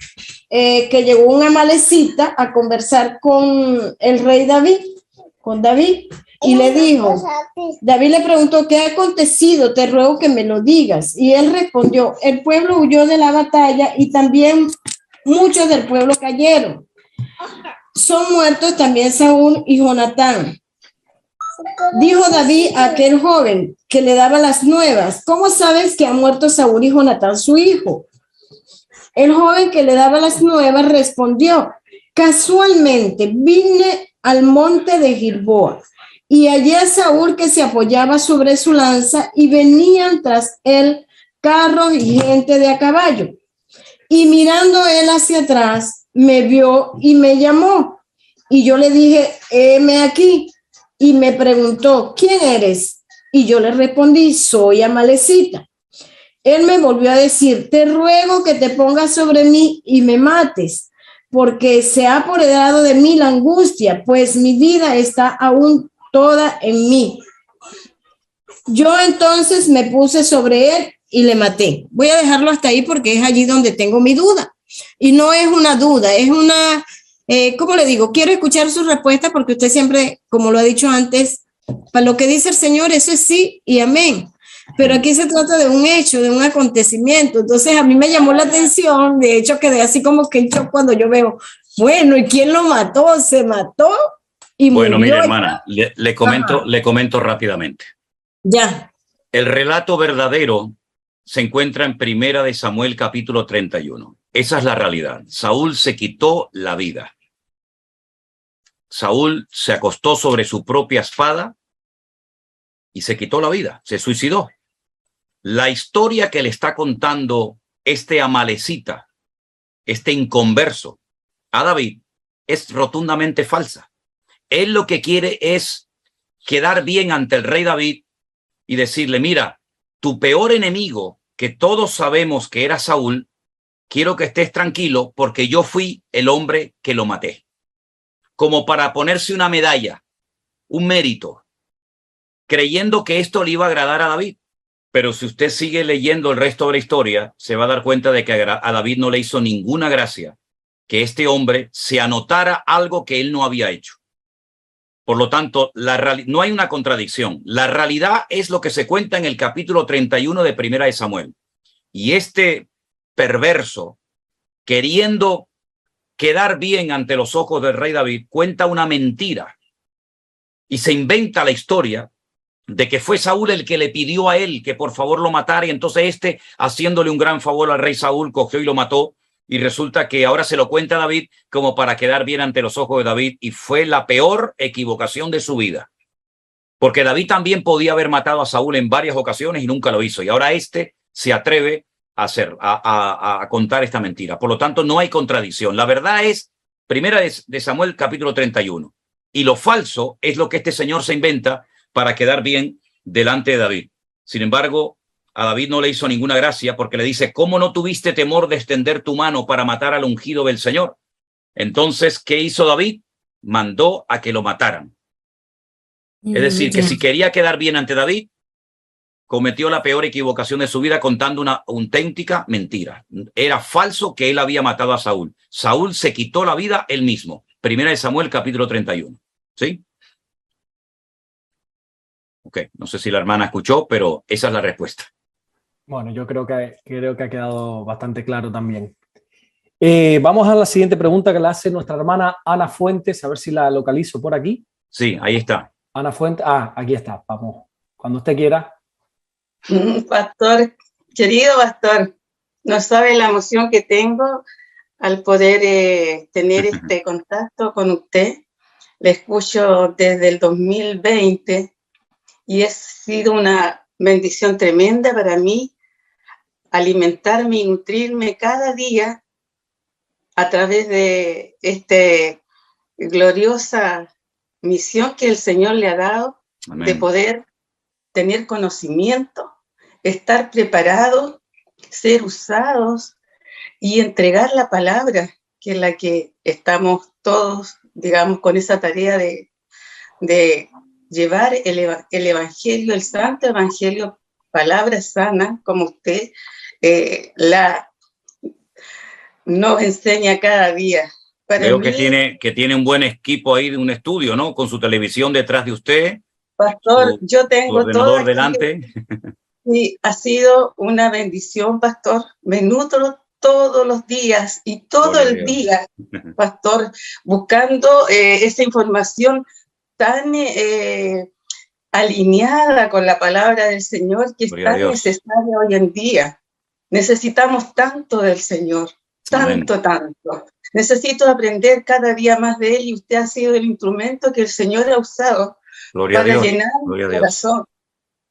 que llegó una amalecita a conversar con el rey David, y le dijo, David le preguntó, ¿qué ha acontecido? Te ruego que me lo digas. Y él respondió, el pueblo huyó de la batalla y también muchos del pueblo cayeron. Son muertos también Saúl y Jonatán. Dijo David a aquel joven que le daba las nuevas, ¿cómo sabes que ha muerto Saúl y Jonatán su hijo? El joven que le daba las nuevas respondió, casualmente vine al monte de Gilboa y hallé a Saúl que se apoyaba sobre su lanza y venían tras él carros y gente de a caballo. Y mirando él hacia atrás, me vio y me llamó. Y yo le dije, heme aquí. Y me preguntó, ¿quién eres? Y yo le respondí, soy Amalecita. Él me volvió a decir, te ruego que te pongas sobre mí y me mates, porque se ha apoderado de mí la angustia, pues mi vida está aún toda en mí. Yo entonces me puse sobre él y le maté. Voy a dejarlo hasta ahí porque es allí donde tengo mi duda. Y no es una duda, es una, ¿cómo le digo? Quiero escuchar su respuesta porque usted siempre, como lo ha dicho antes, para lo que dice el Señor, eso es sí y amén. Pero aquí se trata de un hecho, de un acontecimiento. Entonces a mí me llamó la atención, de hecho quedé así como que en shock cuando yo veo, bueno, ¿y quién lo mató? Se mató y bueno, murió. mire, hermana, le comento rápidamente. Ya. El relato verdadero se encuentra en Primera de Samuel capítulo 31. Esa es la realidad. Saúl se quitó la vida. Saúl se acostó sobre su propia espada y se quitó la vida, se suicidó. La historia que le está contando este amalecita, este inconverso, a David, es rotundamente falsa. Él lo que quiere es quedar bien ante el rey David y decirle, mira, tu peor enemigo, que todos sabemos que era Saúl, quiero que estés tranquilo porque yo fui el hombre que lo maté. Como para ponerse una medalla, un mérito, creyendo que esto le iba a agradar a David. Pero si usted sigue leyendo el resto de la historia, se va a dar cuenta de que a David no le hizo ninguna gracia que este hombre se anotara algo que él no había hecho. Por lo tanto, no hay una contradicción. La realidad es lo que se cuenta en el capítulo 31 de Primera de Samuel. Y este perverso, queriendo quedar bien ante los ojos del rey David, cuenta una mentira y se inventa la historia de que fue Saúl el que le pidió a él que por favor lo matara, y entonces haciéndole un gran favor al rey Saúl, cogió y lo mató, y resulta que ahora se lo cuenta a David como para quedar bien ante los ojos de David, y fue la peor equivocación de su vida, porque David también podía haber matado a Saúl en varias ocasiones y nunca lo hizo, y ahora se atreve a contar esta mentira. Por lo tanto, no hay contradicción. La verdad es Primera de Samuel capítulo 31, y lo falso es lo que este señor se inventa para quedar bien delante de David. Sin embargo, a David no le hizo ninguna gracia, porque le dice: ¿cómo no tuviste temor de extender tu mano para matar al ungido del Señor? Entonces, ¿qué hizo David? Mandó a que lo mataran. Es decir, que si quería quedar bien ante David, cometió la peor equivocación de su vida contando una auténtica mentira. Era falso que él había matado a Saúl. Saúl se quitó la vida él mismo. Primera de Samuel, capítulo 31. ¿Sí? Ok, no sé si la hermana escuchó, pero esa es la respuesta. Bueno, yo creo que ha quedado bastante claro también. Vamos a la siguiente pregunta que la hace nuestra hermana Ana Fuentes, a ver si la localizo por aquí. Sí, ahí está. Ana Fuentes, aquí está, vamos, cuando usted quiera. Pastor, querido pastor, no sabe la emoción que tengo al poder tener este contacto con usted. Le escucho desde el 2020 y ha sido una bendición tremenda para mí alimentarme y nutrirme cada día a través de esta gloriosa misión que el Señor le ha dado. Amén. De poder tener conocimiento, estar preparados, ser usados y entregar la palabra, que es la que estamos todos, digamos, con esa tarea de llevar el evangelio, el santo evangelio, palabra sana, como usted nos enseña cada día. Veo que tiene un buen equipo ahí de un estudio, ¿no? Con su televisión detrás de usted. Pastor, yo tengo todo aquí delante. Y ha sido una bendición, pastor. Me nutro todos los días y todo el día, pastor, buscando esa información tan alineada con la palabra del Señor, que es tan necesaria hoy en día. Necesitamos tanto del Señor, tanto. Necesito aprender cada día más de Él, y usted ha sido el instrumento que el Señor ha usado para llenar mi corazón.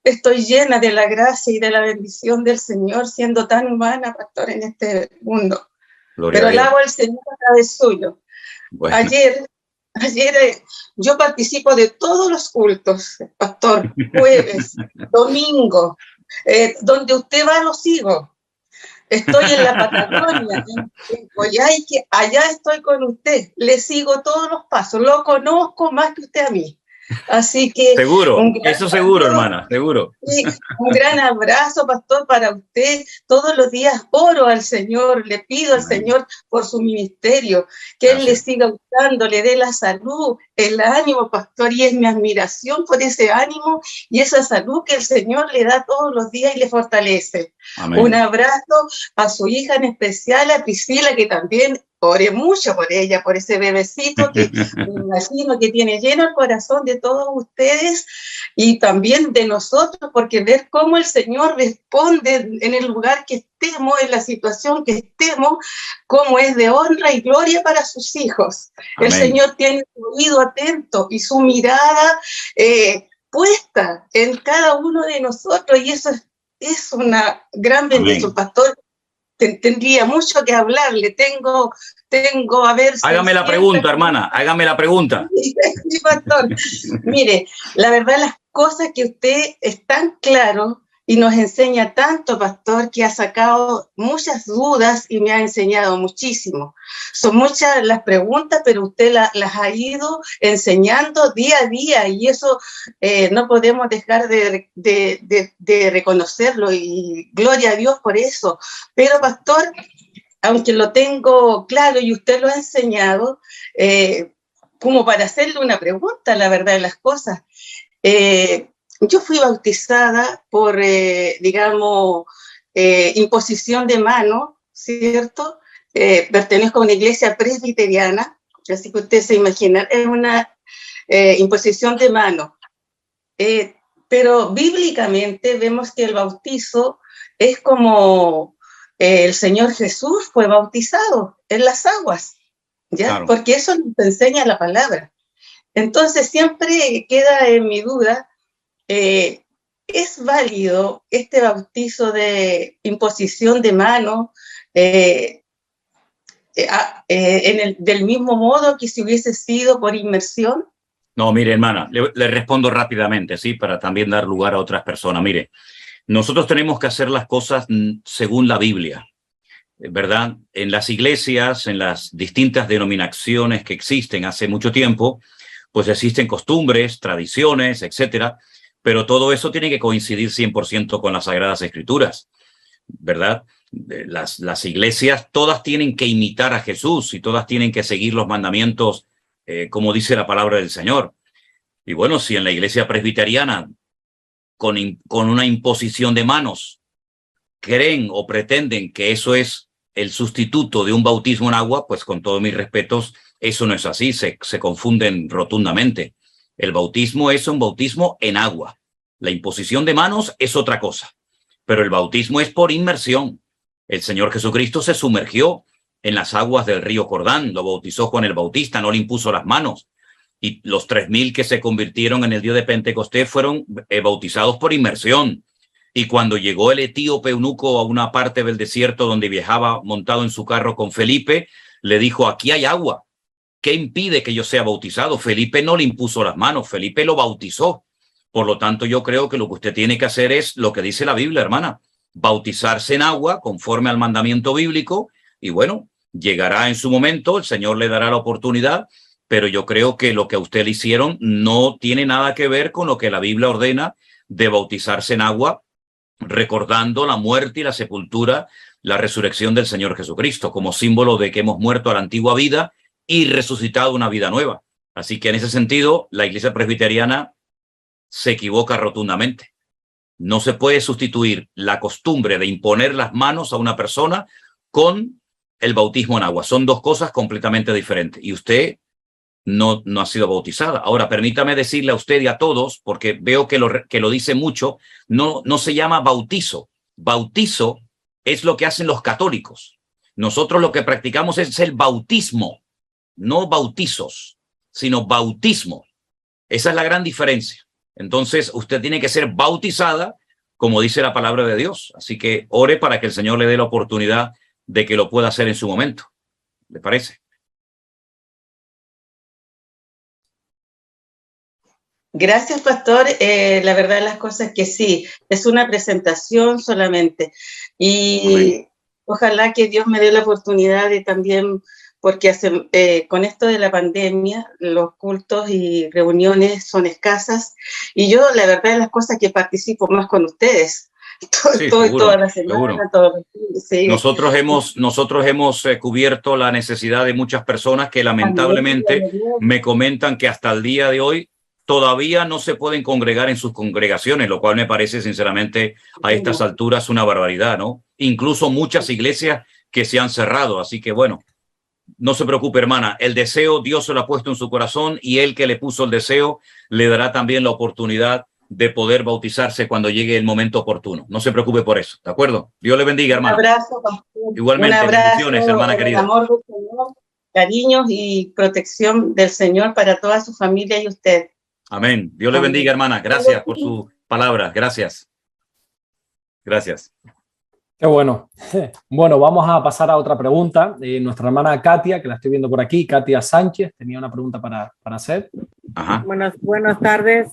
Estoy llena de la gracia y de la bendición del Señor, siendo tan humana, pastor, en este mundo. Pero alabo al Señor a través suyo. Bueno. Ayer yo participo de todos los cultos, pastor, jueves, domingo, donde usted va lo sigo. Estoy en la Patagonia, en Coyhaique, allá estoy con usted, le sigo todos los pasos, lo conozco más que usted a mí. Así que seguro, eso seguro, hermana, seguro. Sí, un gran abrazo, pastor, para usted. Todos los días oro al Señor, le pido al Señor por su ministerio, que Él le siga usando, le dé la salud, el ánimo, pastor, y es mi admiración por ese ánimo y esa salud que el Señor le da todos los días y le fortalece. Amén. Un abrazo a su hija en especial, a Priscila, que también oré mucho por ella, por ese bebecito que me imagino que tiene lleno el corazón de todos ustedes y también de nosotros, porque ver cómo el Señor responde en el lugar que estemos, en la situación que estemos, cómo es de honra y gloria para sus hijos. Amén. El Señor tiene su oído atento y su mirada puesta en cada uno de nosotros, y eso es una gran bendición, pastor. Tendría mucho que hablarle, tengo a ver... Hágame la pregunta, hermana, hágame la pregunta. Sí, pastor. Mire, la verdad, las cosas que usted es tan claro y nos enseña tanto, pastor, que ha sacado muchas dudas y me ha enseñado muchísimo. Son muchas las preguntas, pero usted las ha ido enseñando día a día, y eso no podemos dejar de reconocerlo, y gloria a Dios por eso. Pero, pastor, aunque lo tengo claro y usted lo ha enseñado, como para hacerle una pregunta, la verdad de las cosas, yo fui bautizada por, digamos, imposición de mano, ¿cierto? Pertenezco a una iglesia presbiteriana, así que usted se imagina, es una imposición de mano. Pero bíblicamente vemos que el bautizo es como el Señor Jesús fue bautizado en las aguas, ¿ya? Claro. Porque eso nos enseña la palabra. Entonces siempre queda en mi duda, ¿es válido este bautizo de imposición de mano del mismo modo que si hubiese sido por inmersión? No, mire, hermana, le respondo rápidamente, ¿sí? Para también dar lugar a otras personas. Mire, nosotros tenemos que hacer las cosas según la Biblia, ¿verdad? En las iglesias, en las distintas denominaciones que existen hace mucho tiempo, pues existen costumbres, tradiciones, etcétera, pero todo eso tiene que coincidir 100% con las Sagradas Escrituras, ¿verdad? Las iglesias todas tienen que imitar a Jesús y todas tienen que seguir los mandamientos como dice la palabra del Señor. Y bueno, si en la iglesia presbiteriana con una imposición de manos creen o pretenden que eso es el sustituto de un bautismo en agua, pues con todos mis respetos, eso no es así, se confunden rotundamente. El bautismo es un bautismo en agua. La imposición de manos es otra cosa, pero el bautismo es por inmersión. El Señor Jesucristo se sumergió en las aguas del río Jordán, lo bautizó Juan el Bautista, no le impuso las manos. Y los 3,000 que se convirtieron en el día de Pentecostés fueron bautizados por inmersión. Y cuando llegó el etíope eunuco a una parte del desierto donde viajaba montado en su carro con Felipe, le dijo, aquí hay agua. ¿Qué impide que yo sea bautizado? Felipe no le impuso las manos, Felipe lo bautizó. Por lo tanto, yo creo que lo que usted tiene que hacer es lo que dice la Biblia, hermana, bautizarse en agua conforme al mandamiento bíblico y bueno, llegará en su momento, el Señor le dará la oportunidad, pero yo creo que lo que a usted le hicieron no tiene nada que ver con lo que la Biblia ordena de bautizarse en agua, recordando la muerte y la sepultura, la resurrección del Señor Jesucristo, como símbolo de que hemos muerto a la antigua vida y resucitado una vida nueva. Así que en ese sentido, la iglesia presbiteriana se equivoca rotundamente. No se puede sustituir la costumbre de imponer las manos a una persona con el bautismo en agua. Son dos cosas completamente diferentes. Y usted no ha sido bautizada. Ahora, permítame decirle a usted y a todos, porque veo que lo dice mucho, no se llama bautizo. Bautizo es lo que hacen los católicos. Nosotros lo que practicamos es el bautismo. No bautizos, sino bautismo. Esa es la gran diferencia. Entonces, usted tiene que ser bautizada, como dice la palabra de Dios. Así que ore para que el Señor le dé la oportunidad de que lo pueda hacer en su momento. ¿Le parece? Gracias, pastor. La verdad de las cosas es que sí, es una presentación solamente. Y ojalá que Dios me dé la oportunidad de también, porque con esto de la pandemia, los cultos y reuniones son escasas. Y yo, la verdad de las cosas, que participo más con ustedes. Toda la semana. Sí. Nosotros hemos cubierto la necesidad de muchas personas que lamentablemente me comentan que hasta el día de hoy todavía no se pueden congregar en sus congregaciones, lo cual me parece sinceramente a estas alturas una barbaridad, ¿no? Incluso muchas iglesias que se han cerrado, así que bueno, no se preocupe, hermana, el deseo Dios se lo ha puesto en su corazón y él que le puso el deseo le dará también la oportunidad de poder bautizarse cuando llegue el momento oportuno. No se preocupe por eso, ¿de acuerdo? Dios le bendiga, hermano. Un abrazo, pastor. Igualmente, un abrazo, bendiciones, hermana querida. Amor del Señor, cariños y protección del Señor para toda su familia y usted. Amén. Dios le bendiga, hermana. Gracias por su palabra. Gracias. Gracias. Qué bueno. Bueno, vamos a pasar a otra pregunta. Nuestra hermana Katia, que la estoy viendo por aquí, Katia Sánchez, tenía una pregunta para hacer. Ajá. Buenas tardes.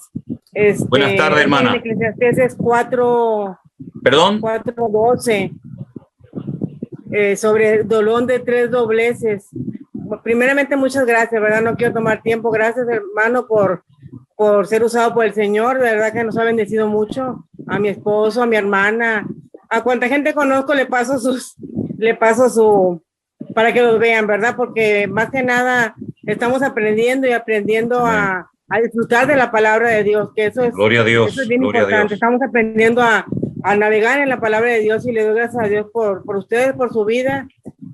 Buenas tardes, hermana. En Eclesiastés 4, ¿Perdón? 4:12. Sobre el dolor de 3 dobleces. Primeramente, muchas gracias, ¿verdad? No quiero tomar tiempo. Gracias, hermano, por ser usado por el Señor. De verdad que nos ha bendecido mucho. A mi esposo, a mi hermana, a cuanta gente conozco le paso su, para que los vean, ¿verdad? Porque más que nada estamos aprendiendo a disfrutar de la palabra de Dios, que eso es, gloria a Dios, eso es bien importante. Estamos aprendiendo a navegar en la palabra de Dios y le doy gracias a Dios por ustedes, por su vida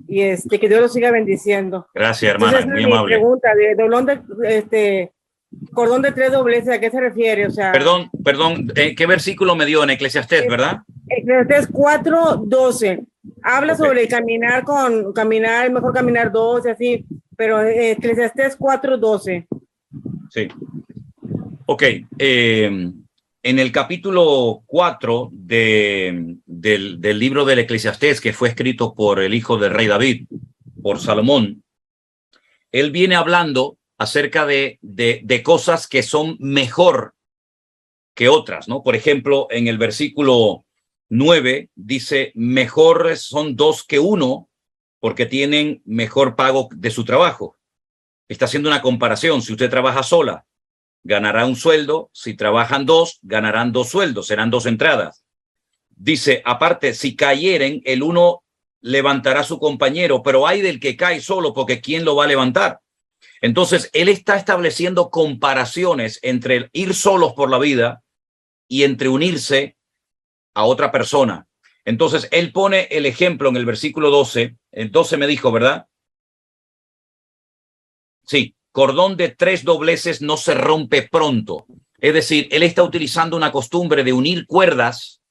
y que Dios los siga bendiciendo. Gracias, hermana. Entonces, muy amable. Pregunta cordón de 3 dobleces, ¿a qué se refiere? O sea, perdón, ¿qué versículo me dio en Eclesiastés, verdad? Eclesiastés 4:12. Habla sobre caminar, mejor caminar 2 y así, pero Eclesiastés 4:12. Sí. Ok. En el capítulo 4 del libro del Eclesiastés, que fue escrito por el hijo del rey David, por Salomón, él viene hablando acerca de cosas que son mejor que otras, ¿no? Por ejemplo, en el versículo 9 dice, mejores son 2 que 1 porque tienen mejor pago de su trabajo. Está haciendo una comparación. Si usted trabaja sola, ganará un sueldo. Si trabajan 2, ganarán 2 sueldos, serán 2 entradas. Dice, aparte, si cayeren, el uno levantará a su compañero, pero hay del que cae solo, porque ¿quién lo va a levantar? Entonces, él está estableciendo comparaciones entre el ir solos por la vida y entre unirse a otra persona. Entonces, él pone el ejemplo en el versículo 12. El 12 me dijo, ¿verdad? Sí, cordón de 3 dobleces no se rompe pronto. Es decir, él está utilizando una costumbre de unir cuerdas.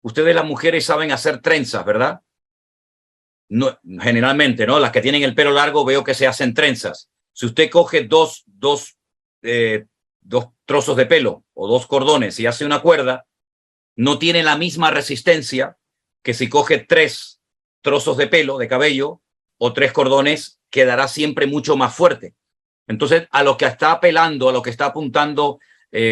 Ustedes las mujeres saben hacer trenzas, ¿verdad? No, generalmente, ¿no? Las que tienen el pelo largo veo que se hacen trenzas. Si usted coge dos trozos de pelo o 2 cordones y hace una cuerda, no tiene la misma resistencia que si coge 3 trozos de pelo, de cabello, o 3 cordones, quedará siempre mucho más fuerte. Entonces, a lo que está apelando, a lo que está apuntando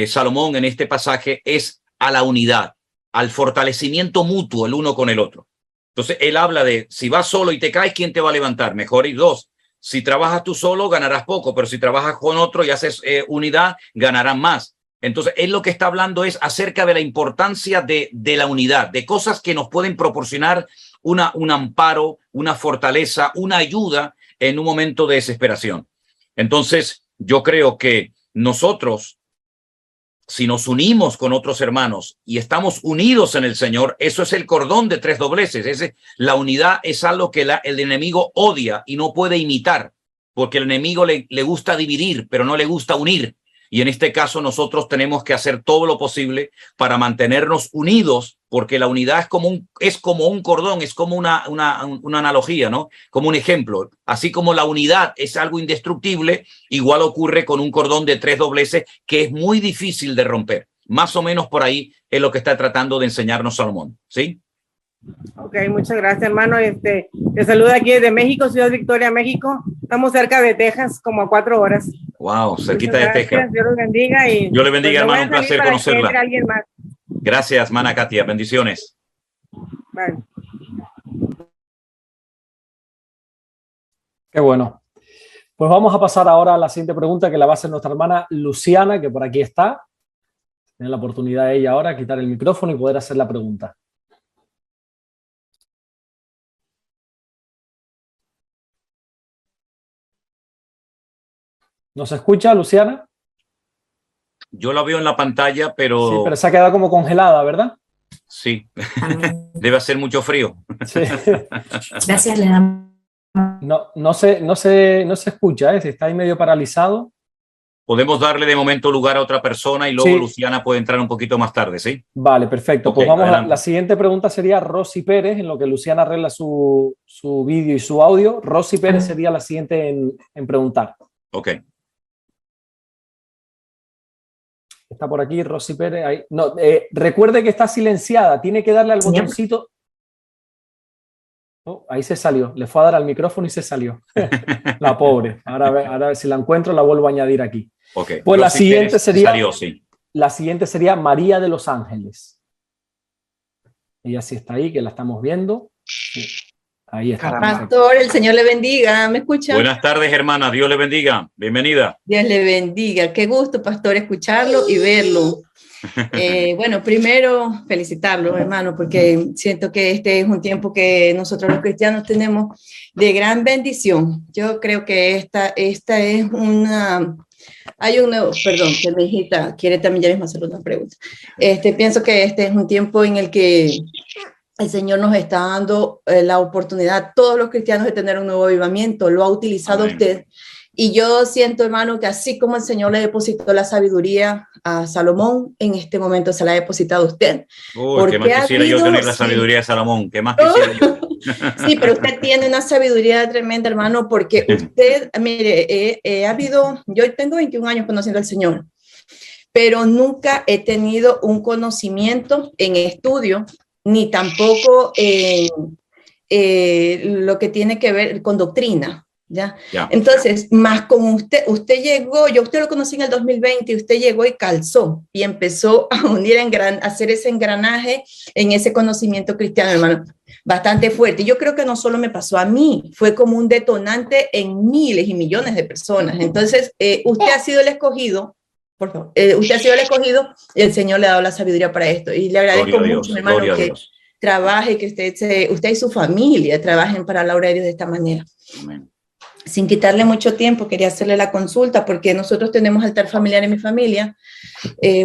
Salomón en este pasaje es a la unidad, al fortalecimiento mutuo el uno con el otro. Entonces, él habla de, si vas solo y te caes, ¿quién te va a levantar? Mejor ir 2. Si trabajas tú solo, ganarás poco, pero si trabajas con otro y haces unidad, ganarán más. Entonces, él lo que está hablando es acerca de la importancia de la unidad, de cosas que nos pueden proporcionar un amparo, una fortaleza, una ayuda en un momento de desesperación. Entonces, yo creo que nosotros, si nos unimos con otros hermanos y estamos unidos en el Señor, eso es el cordón de 3 dobleces. La unidad es algo que el enemigo odia y no puede imitar, porque el enemigo le gusta dividir, pero no le gusta unir. Y en este caso nosotros tenemos que hacer todo lo posible para mantenernos unidos, porque la unidad es como un cordón, es como una analogía, ¿no? Como un ejemplo. Así como la unidad es algo indestructible, igual ocurre con un cordón de 3 dobleces que es muy difícil de romper. Más o menos por ahí es lo que está tratando de enseñarnos Salomón, ¿sí? Ok, muchas gracias, hermano. Te saluda aquí desde México, Ciudad Victoria, México. Estamos cerca de Texas, como a 4 horas. Wow, cerquita de Texas. Dios los bendiga. Y Dios le bendiga, hermano. Un placer conocerla. Más. Gracias, hermana Katia. Bendiciones. Bye. Qué bueno. Pues vamos a pasar ahora a la siguiente pregunta, que la va a hacer nuestra hermana Luciana, que por aquí está. Tiene la oportunidad ella ahora de quitar el micrófono y poder hacer la pregunta. ¿Nos escucha, Luciana? Yo la veo en la pantalla, pero... Sí, pero se ha quedado como congelada, ¿verdad? Sí, debe hacer mucho frío. Sí. Gracias, le damos. No se escucha, si está ahí medio paralizado. Podemos darle de momento lugar a otra persona y luego Sí. Luciana puede entrar un poquito más tarde, ¿sí? Vale, perfecto. Ok, Pues vamos adelante. la siguiente pregunta sería Rosy Pérez, en lo que Luciana arregla su vídeo y su audio. Rosy Pérez sería la siguiente en preguntar. Ok. Está por aquí Rosy Pérez. Ahí. No, recuerde que está silenciada. Tiene que darle al botoncito. Oh, ahí se salió. Le fue a dar al micrófono y se salió. La pobre. Ahora a ver si la encuentro, la vuelvo a añadir aquí. Ok. Pues la Rosy siguiente Pérez sería... salió, sí. La siguiente sería María de los Ángeles. Ella sí está ahí, que la estamos viendo. Sí. Ahí está. Pastor, el Señor le bendiga. ¿Me escucha? Buenas tardes, hermana. Dios le bendiga. Bienvenida. Dios le bendiga. Qué gusto, pastor, escucharlo y verlo. Bueno, primero felicitarlo, hermano, porque siento que este es un tiempo que nosotros los cristianos tenemos de gran bendición. Yo creo que esta es una... Hay un nuevo, perdón, que mi hijita quiere también ya mismo hacer una pregunta. Pienso que este es un tiempo en el que el Señor nos está dando la oportunidad a todos los cristianos de tener un nuevo avivamiento. Lo ha utilizado usted. Y yo siento, hermano, que así como el Señor le depositó la sabiduría a Salomón, en este momento se la ha depositado a usted. ¿Qué más quisiera yo tener la sabiduría de Salomón? ¿Qué más quisiera yo? Sí, pero usted tiene una sabiduría tremenda, hermano, porque usted, mire, yo tengo 21 años conociendo al Señor, pero nunca he tenido un conocimiento en estudio, ni tampoco lo que tiene que ver con doctrina. ¿Ya? Entonces, más con usted llegó, yo usted lo conocí en el 2020, usted llegó y calzó y empezó a unir, a hacer ese engranaje en ese conocimiento cristiano, hermano, bastante fuerte. Yo creo que no solo me pasó a mí, fue como un detonante en miles y millones de personas. Entonces, usted ha sido el escogido, por favor, usted ha sido el escogido y el Señor le ha dado la sabiduría para esto. Y le agradezco mucho, hermano, que trabaje, que usted y su familia trabajen para la obra de Dios de esta manera. Amén. Sin quitarle mucho tiempo, quería hacerle la consulta porque nosotros tenemos altar familiar en mi familia.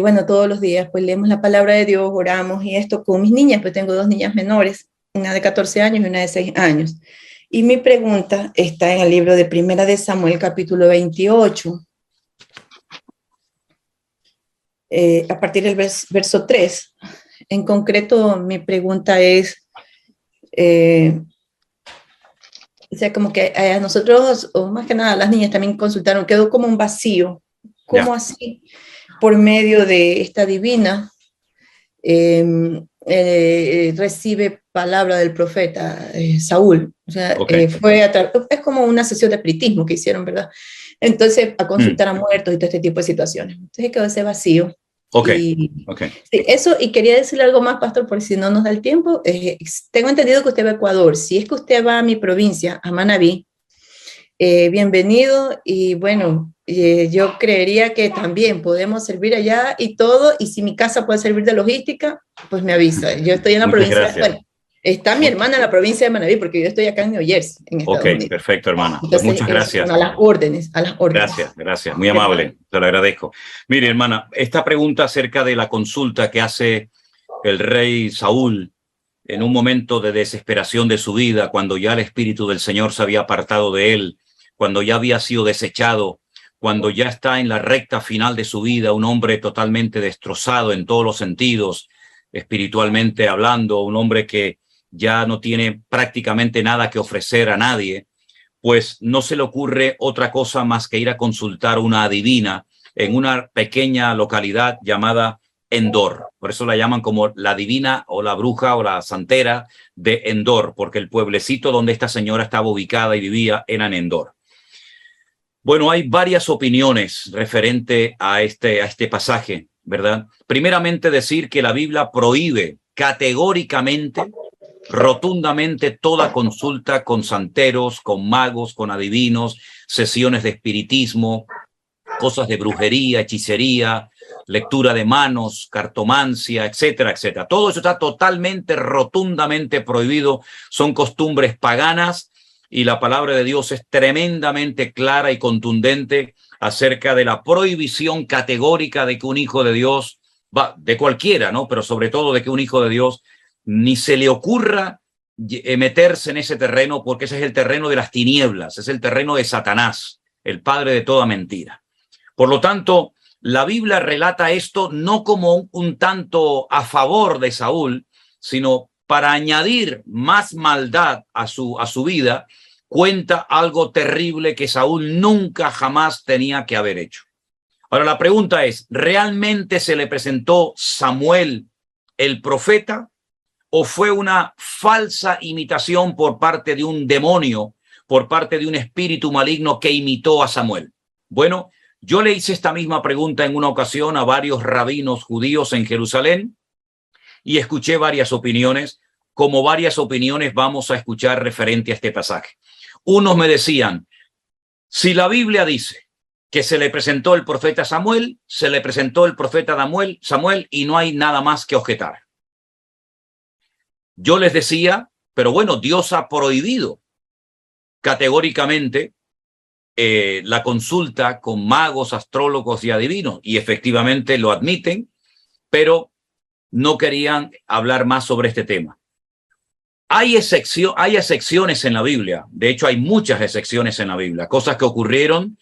Bueno, todos los días pues leemos la palabra de Dios, oramos y esto con mis niñas, pues tengo 2 niñas menores, una de 14 años y una de 6 años. Y mi pregunta está en el libro de Primera de Samuel, capítulo 28, a partir del verso 3. En concreto, mi pregunta es... o sea, como que a nosotros, o más que nada las niñas también consultaron, quedó como un vacío. ¿Cómo así? Por medio de esta divina, recibe palabra del profeta Saúl. O sea, es como una sesión de espiritismo que hicieron, ¿verdad? Entonces, a consultar a muertos y todo este tipo de situaciones. Entonces quedó ese vacío. Sí, eso, y quería decirle algo más, pastor, por si no nos da el tiempo. Tengo entendido que usted va a Ecuador. Si es que usted va a mi provincia, a Manabí, bienvenido. Y bueno, yo creería que también podemos servir allá y todo. Y si mi casa puede servir de logística, pues me avisa. Yo estoy en la provincia. Bueno, está mi hermana en la provincia de Manabí, porque yo estoy acá en New Jersey, en Estados Unidos. Perfecto, hermana. Entonces, pues muchas gracias. A las órdenes. Gracias. Muy amable. Te lo agradezco. Mire, hermana, esta pregunta acerca de la consulta que hace el rey Saúl en un momento de desesperación de su vida, cuando ya el Espíritu del Señor se había apartado de él, cuando ya había sido desechado, cuando ya está en la recta final de su vida, un hombre totalmente destrozado en todos los sentidos, espiritualmente hablando, un hombre que ya no tiene prácticamente nada que ofrecer a nadie, pues no se le ocurre otra cosa más que ir a consultar una adivina en una pequeña localidad llamada Endor. Por eso la llaman como la adivina o la bruja o la santera de Endor, porque el pueblecito donde esta señora estaba ubicada y vivía era en Endor. Bueno, hay varias opiniones referente a este pasaje, ¿verdad? Primeramente decir que la Biblia prohíbe categóricamente, rotundamente toda consulta con santeros, con magos, con adivinos, sesiones de espiritismo, cosas de brujería, hechicería, lectura de manos, cartomancia, etcétera, etcétera. Todo eso está totalmente, rotundamente prohibido. Son costumbres paganas y la palabra de Dios es tremendamente clara y contundente acerca de la prohibición categórica de que un hijo de Dios, de cualquiera, ¿no? Pero sobre todo de que un hijo de Dios ni se le ocurra meterse en ese terreno, porque ese es el terreno de las tinieblas, es el terreno de Satanás, el padre de toda mentira. Por lo tanto, la Biblia relata esto no como un tanto a favor de Saúl, sino para añadir más maldad a su vida, cuenta algo terrible que Saúl nunca jamás tenía que haber hecho. Ahora la pregunta es, ¿realmente se le presentó Samuel el profeta? ¿O fue una falsa imitación por parte de un demonio, por parte de un espíritu maligno que imitó a Samuel? Bueno, yo le hice esta misma pregunta en una ocasión a varios rabinos judíos en Jerusalén y escuché varias opiniones, como varias opiniones vamos a escuchar referente a este pasaje. Unos me decían, si la Biblia dice que se le presentó el profeta Samuel, se le presentó el profeta Samuel y no hay nada más que objetar. Yo les decía, pero bueno, Dios ha prohibido categóricamente la consulta con magos, astrólogos y adivinos, y efectivamente lo admiten, pero no querían hablar más sobre este tema. Hay excepciones en la Biblia, de hecho hay muchas excepciones en la Biblia, cosas que ocurrieron,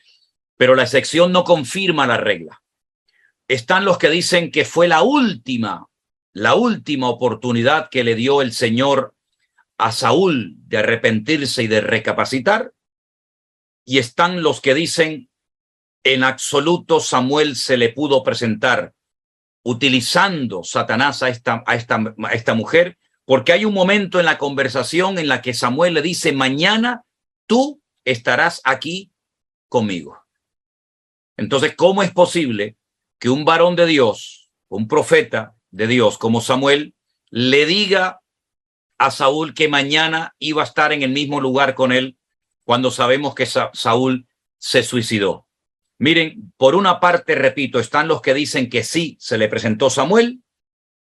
pero la excepción no confirma la regla. Están los que dicen que fue la última oportunidad que le dio el Señor a Saúl de arrepentirse y de recapacitar, y están los que dicen en absoluto Samuel se le pudo presentar utilizando Satanás a esta mujer, porque hay un momento en la conversación en la que Samuel le dice, mañana tú estarás aquí conmigo. Entonces, ¿cómo es posible que un varón de Dios, un profeta de Dios como Samuel, le diga a Saúl que mañana iba a estar en el mismo lugar con él cuando sabemos que Saúl se suicidó? Miren, por una parte, repito, están los que dicen que sí se le presentó Samuel,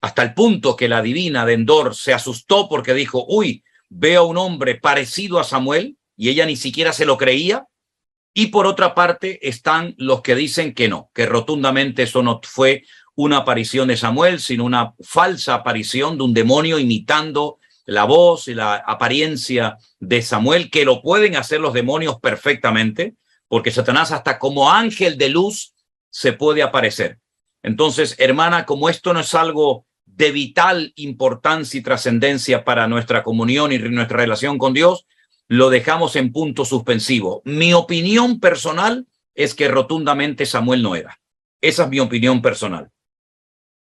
hasta el punto que la divina de Endor se asustó porque dijo, uy, veo a un hombre parecido a Samuel, y ella ni siquiera se lo creía. Y por otra parte están los que dicen que no, que rotundamente eso no fue una aparición de Samuel, sino una falsa aparición de un demonio imitando la voz y la apariencia de Samuel, que lo pueden hacer los demonios perfectamente, porque Satanás hasta como ángel de luz se puede aparecer. Entonces, hermana, como esto no es algo de vital importancia y trascendencia para nuestra comunión y nuestra relación con Dios, lo dejamos en punto suspensivo. Mi opinión personal es que rotundamente Samuel no era. Esa es mi opinión personal.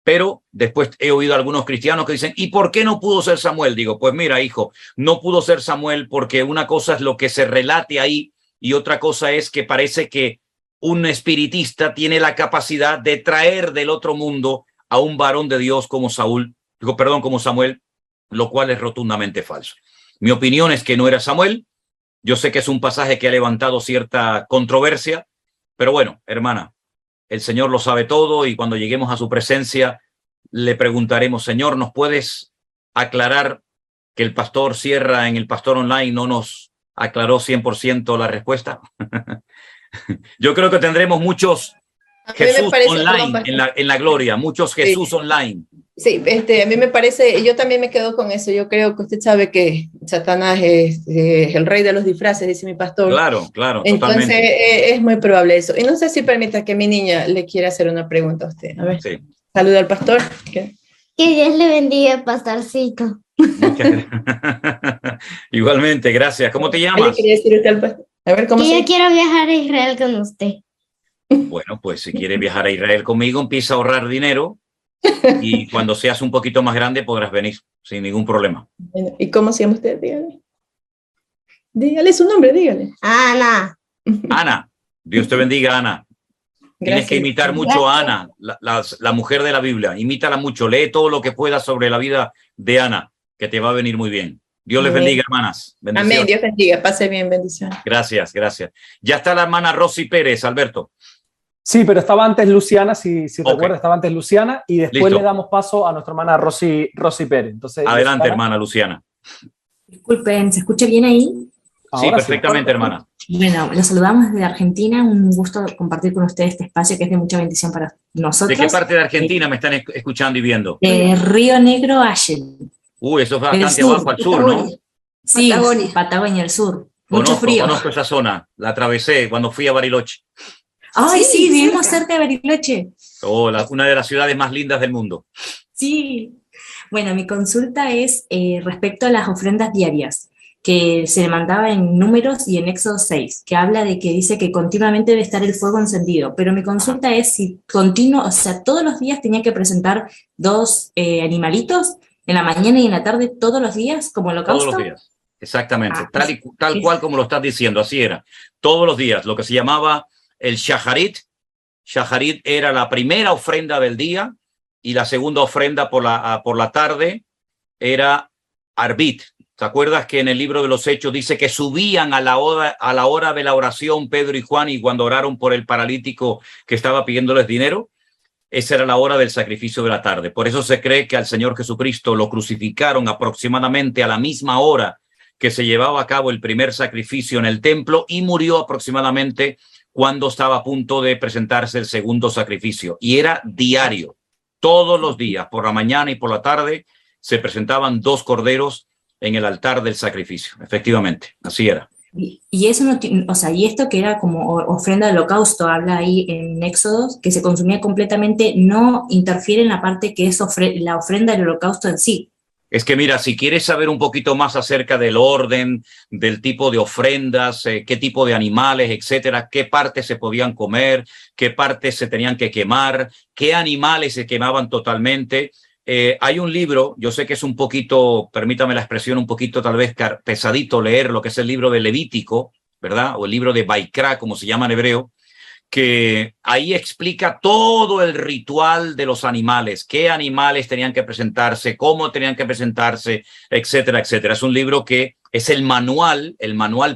Pero después he oído a algunos cristianos que dicen, ¿y por qué no pudo ser Samuel? Digo, pues mira, hijo, no pudo ser Samuel porque una cosa es lo que se relate ahí y otra cosa es que parece que un espiritista tiene la capacidad de traer del otro mundo a un varón de Dios como como Samuel, lo cual es rotundamente falso. Mi opinión es que no era Samuel. Yo sé que es un pasaje que ha levantado cierta controversia, pero bueno, hermana, el Señor lo sabe todo y cuando lleguemos a su presencia le preguntaremos, Señor, ¿nos puedes aclarar que el pastor Sierra en el Pastor Online no nos aclaró 100% la respuesta? Yo creo que tendremos muchos Jesús online en la gloria, muchos Jesús online. Sí, a mí me parece, yo también me quedo con eso. Yo creo que usted sabe que Satanás es el rey de los disfraces, dice mi pastor. Claro, Entonces, totalmente. Es muy probable eso. Y no sé si permita que mi niña le quiera hacer una pregunta a usted. A ver, sí. Saluda al pastor. Que Dios le bendiga, pastorcito. Igualmente, gracias. ¿Cómo te llamas? ¿Qué quería decir usted al pastor? A ver, ¿cómo yo quiero viajar a Israel con usted. Bueno, pues si quiere viajar a Israel conmigo, empieza a ahorrar dinero y cuando seas un poquito más grande podrás venir sin ningún problema. ¿Y cómo se llama usted? Dígale. Dígale su nombre, dígale. Ana. Ana. Dios te bendiga, Ana. Gracias. Tienes que imitar mucho a Ana, la mujer de la Biblia. Imítala mucho, lee todo lo que puedas sobre la vida de Ana, que te va a venir muy bien. Dios les bendiga, hermanas. Bendiciones. Amén, Dios bendiga, pase bien, bendiciones. Gracias. Ya está la hermana Rosy Pérez, Alberto. Sí, pero estaba antes Luciana, si recuerda, estaba antes Luciana, y después Listo. le damos paso a nuestra hermana Rosy Pérez. Entonces, adelante, hermana Luciana. Disculpen, ¿se escucha bien ahí? Sí, perfectamente, hermana. Bueno, los saludamos desde Argentina, un gusto compartir con ustedes este espacio que es de mucha bendición para nosotros. ¿De qué parte de Argentina me están escuchando y viendo? Río Negro, Allen. Eso es bastante abajo al sur, ¿no? Sí, Patagonia, el sur. Mucho frío. Conozco esa zona, la atravesé cuando fui a Bariloche. Ay, sí, vivimos cerca de Bariloche. Una de las ciudades más lindas del mundo. Sí. Bueno, mi consulta es respecto a las ofrendas diarias, que se le mandaba en Números y en Éxodo 6, que habla de que dice que continuamente debe estar el fuego encendido, pero mi consulta es si todos los días tenía que presentar 2 animalitos, en la mañana y en la tarde, todos los días, como holocausto. Todos los días, exactamente, tal cual como lo estás diciendo, así era. Todos los días, lo que se llamaba el shaharit. Shaharit era la primera ofrenda del día, y la segunda ofrenda por la tarde era Arbit. ¿Te acuerdas que en el libro de los Hechos dice que subían a la hora de la oración Pedro y Juan, y cuando oraron por el paralítico que estaba pidiéndoles dinero? Esa era la hora del sacrificio de la tarde. Por eso se cree que al Señor Jesucristo lo crucificaron aproximadamente a la misma hora que se llevaba a cabo el primer sacrificio en el templo, y murió aproximadamente cuando estaba a punto de presentarse el segundo sacrificio. Y era diario, todos los días, por la mañana y por la tarde, se presentaban 2 corderos en el altar del sacrificio. Efectivamente, así era. Y eso no, o sea, y esto que era como ofrenda de holocausto, habla ahí en Éxodos, que se consumía completamente, no interfiere en la parte que es la ofrenda del holocausto en sí. Es que mira, si quieres saber un poquito más acerca del orden, del tipo de ofrendas, qué tipo de animales, etcétera, qué partes se podían comer, qué partes se tenían que quemar, qué animales se quemaban totalmente, hay un libro, yo sé que es un poquito, permítame la expresión, un poquito tal vez pesadito leer, lo que es el libro de Levítico, ¿verdad? O el libro de Baikra, como se llama en hebreo, que ahí explica todo el ritual de los animales, qué animales tenían que presentarse, cómo tenían que presentarse, etcétera, etcétera. Es un libro que es el manual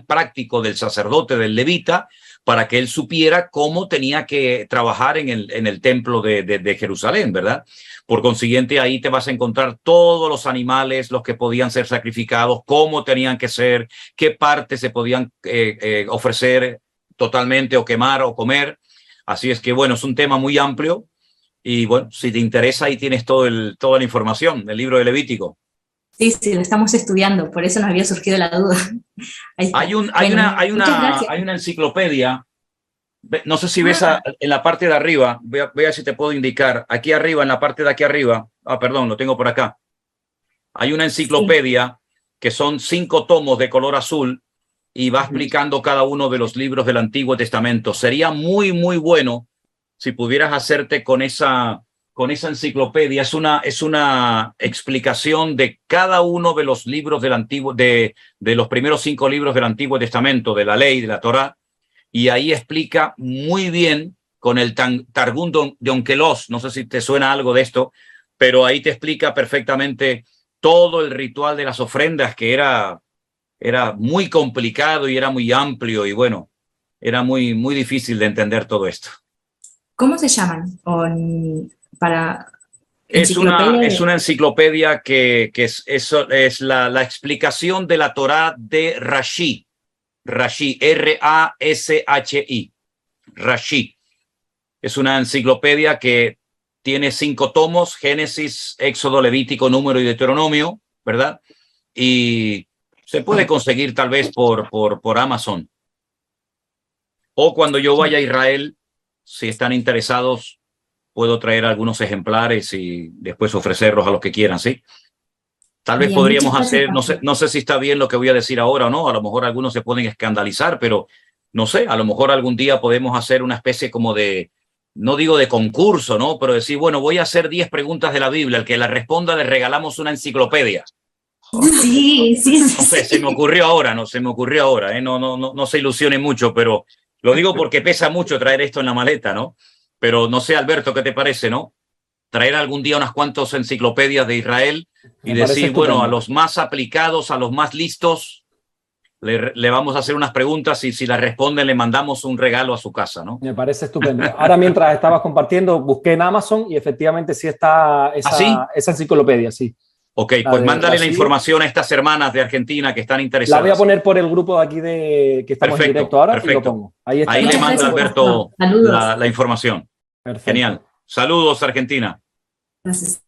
práctico del sacerdote, del levita, para que él supiera cómo tenía que trabajar en el templo de Jerusalén, ¿verdad? Por consiguiente, ahí te vas a encontrar todos los animales, los que podían ser sacrificados, cómo tenían que ser, qué partes se podían ofrecer totalmente o quemar o comer. Así es que, bueno, es un tema muy amplio y, bueno, si te interesa, ahí tienes toda la información del libro de Levítico. Sí, lo estamos estudiando, por eso nos había surgido la duda. Hay una enciclopedia, no sé si ves en la parte de arriba, vea si te puedo indicar, aquí arriba, en la parte de aquí arriba, perdón, lo tengo por acá. Hay una enciclopedia que son 5 tomos de color azul y va explicando cada uno de los libros del Antiguo Testamento. Sería muy, muy bueno si pudieras hacerte con esa enciclopedia. Es una explicación de cada uno de los libros del Antiguo, de los primeros 5 libros del Antiguo Testamento, de la ley, de la Torá, y ahí explica muy bien con el Targum de Onkelos, no sé si te suena algo de esto, pero ahí te explica perfectamente todo el ritual de las ofrendas, que era muy complicado y era muy amplio y, bueno, era muy, muy difícil de entender todo esto. ¿Cómo se llaman? Es una enciclopedia que es la explicación de la Torá de Rashi. Rashi, R-A-S-H-I. Rashi. Es una enciclopedia que tiene 5 tomos, Génesis, Éxodo, Levítico, Número y Deuteronomio, ¿verdad? Y se puede conseguir tal vez por Amazon. O cuando yo vaya a Israel, si están interesados, puedo traer algunos ejemplares y después ofrecerlos a los que quieran, ¿sí? Tal vez podríamos hacer, no sé si está bien lo que voy a decir ahora o no, a lo mejor algunos se pueden escandalizar, pero no sé, a lo mejor algún día podemos hacer una especie como de, no digo de concurso, ¿no? Pero decir, bueno, voy a hacer 10 preguntas de la Biblia, al que la responda le regalamos una enciclopedia. Sí. No sé, se me ocurrió ahora, no se ilusionen mucho, pero lo digo porque pesa mucho traer esto en la maleta, ¿no? Pero no sé, Alberto, ¿qué te parece, no? Traer algún día unas cuantas enciclopedias de Israel y decir, bueno, a los más aplicados, a los más listos, le vamos a hacer unas preguntas y si las responden le mandamos un regalo a su casa, ¿no? Me parece estupendo. Ahora, mientras estabas compartiendo, busqué en Amazon y efectivamente sí está esa enciclopedia, sí. Ok, pues mándale la información a estas hermanas de Argentina que están interesadas. La voy a poner por el grupo de aquí que estamos en directo ahora y lo pongo. Ahí le manda Alberto la información. Perfecto. Genial. Saludos, Argentina. Gracias.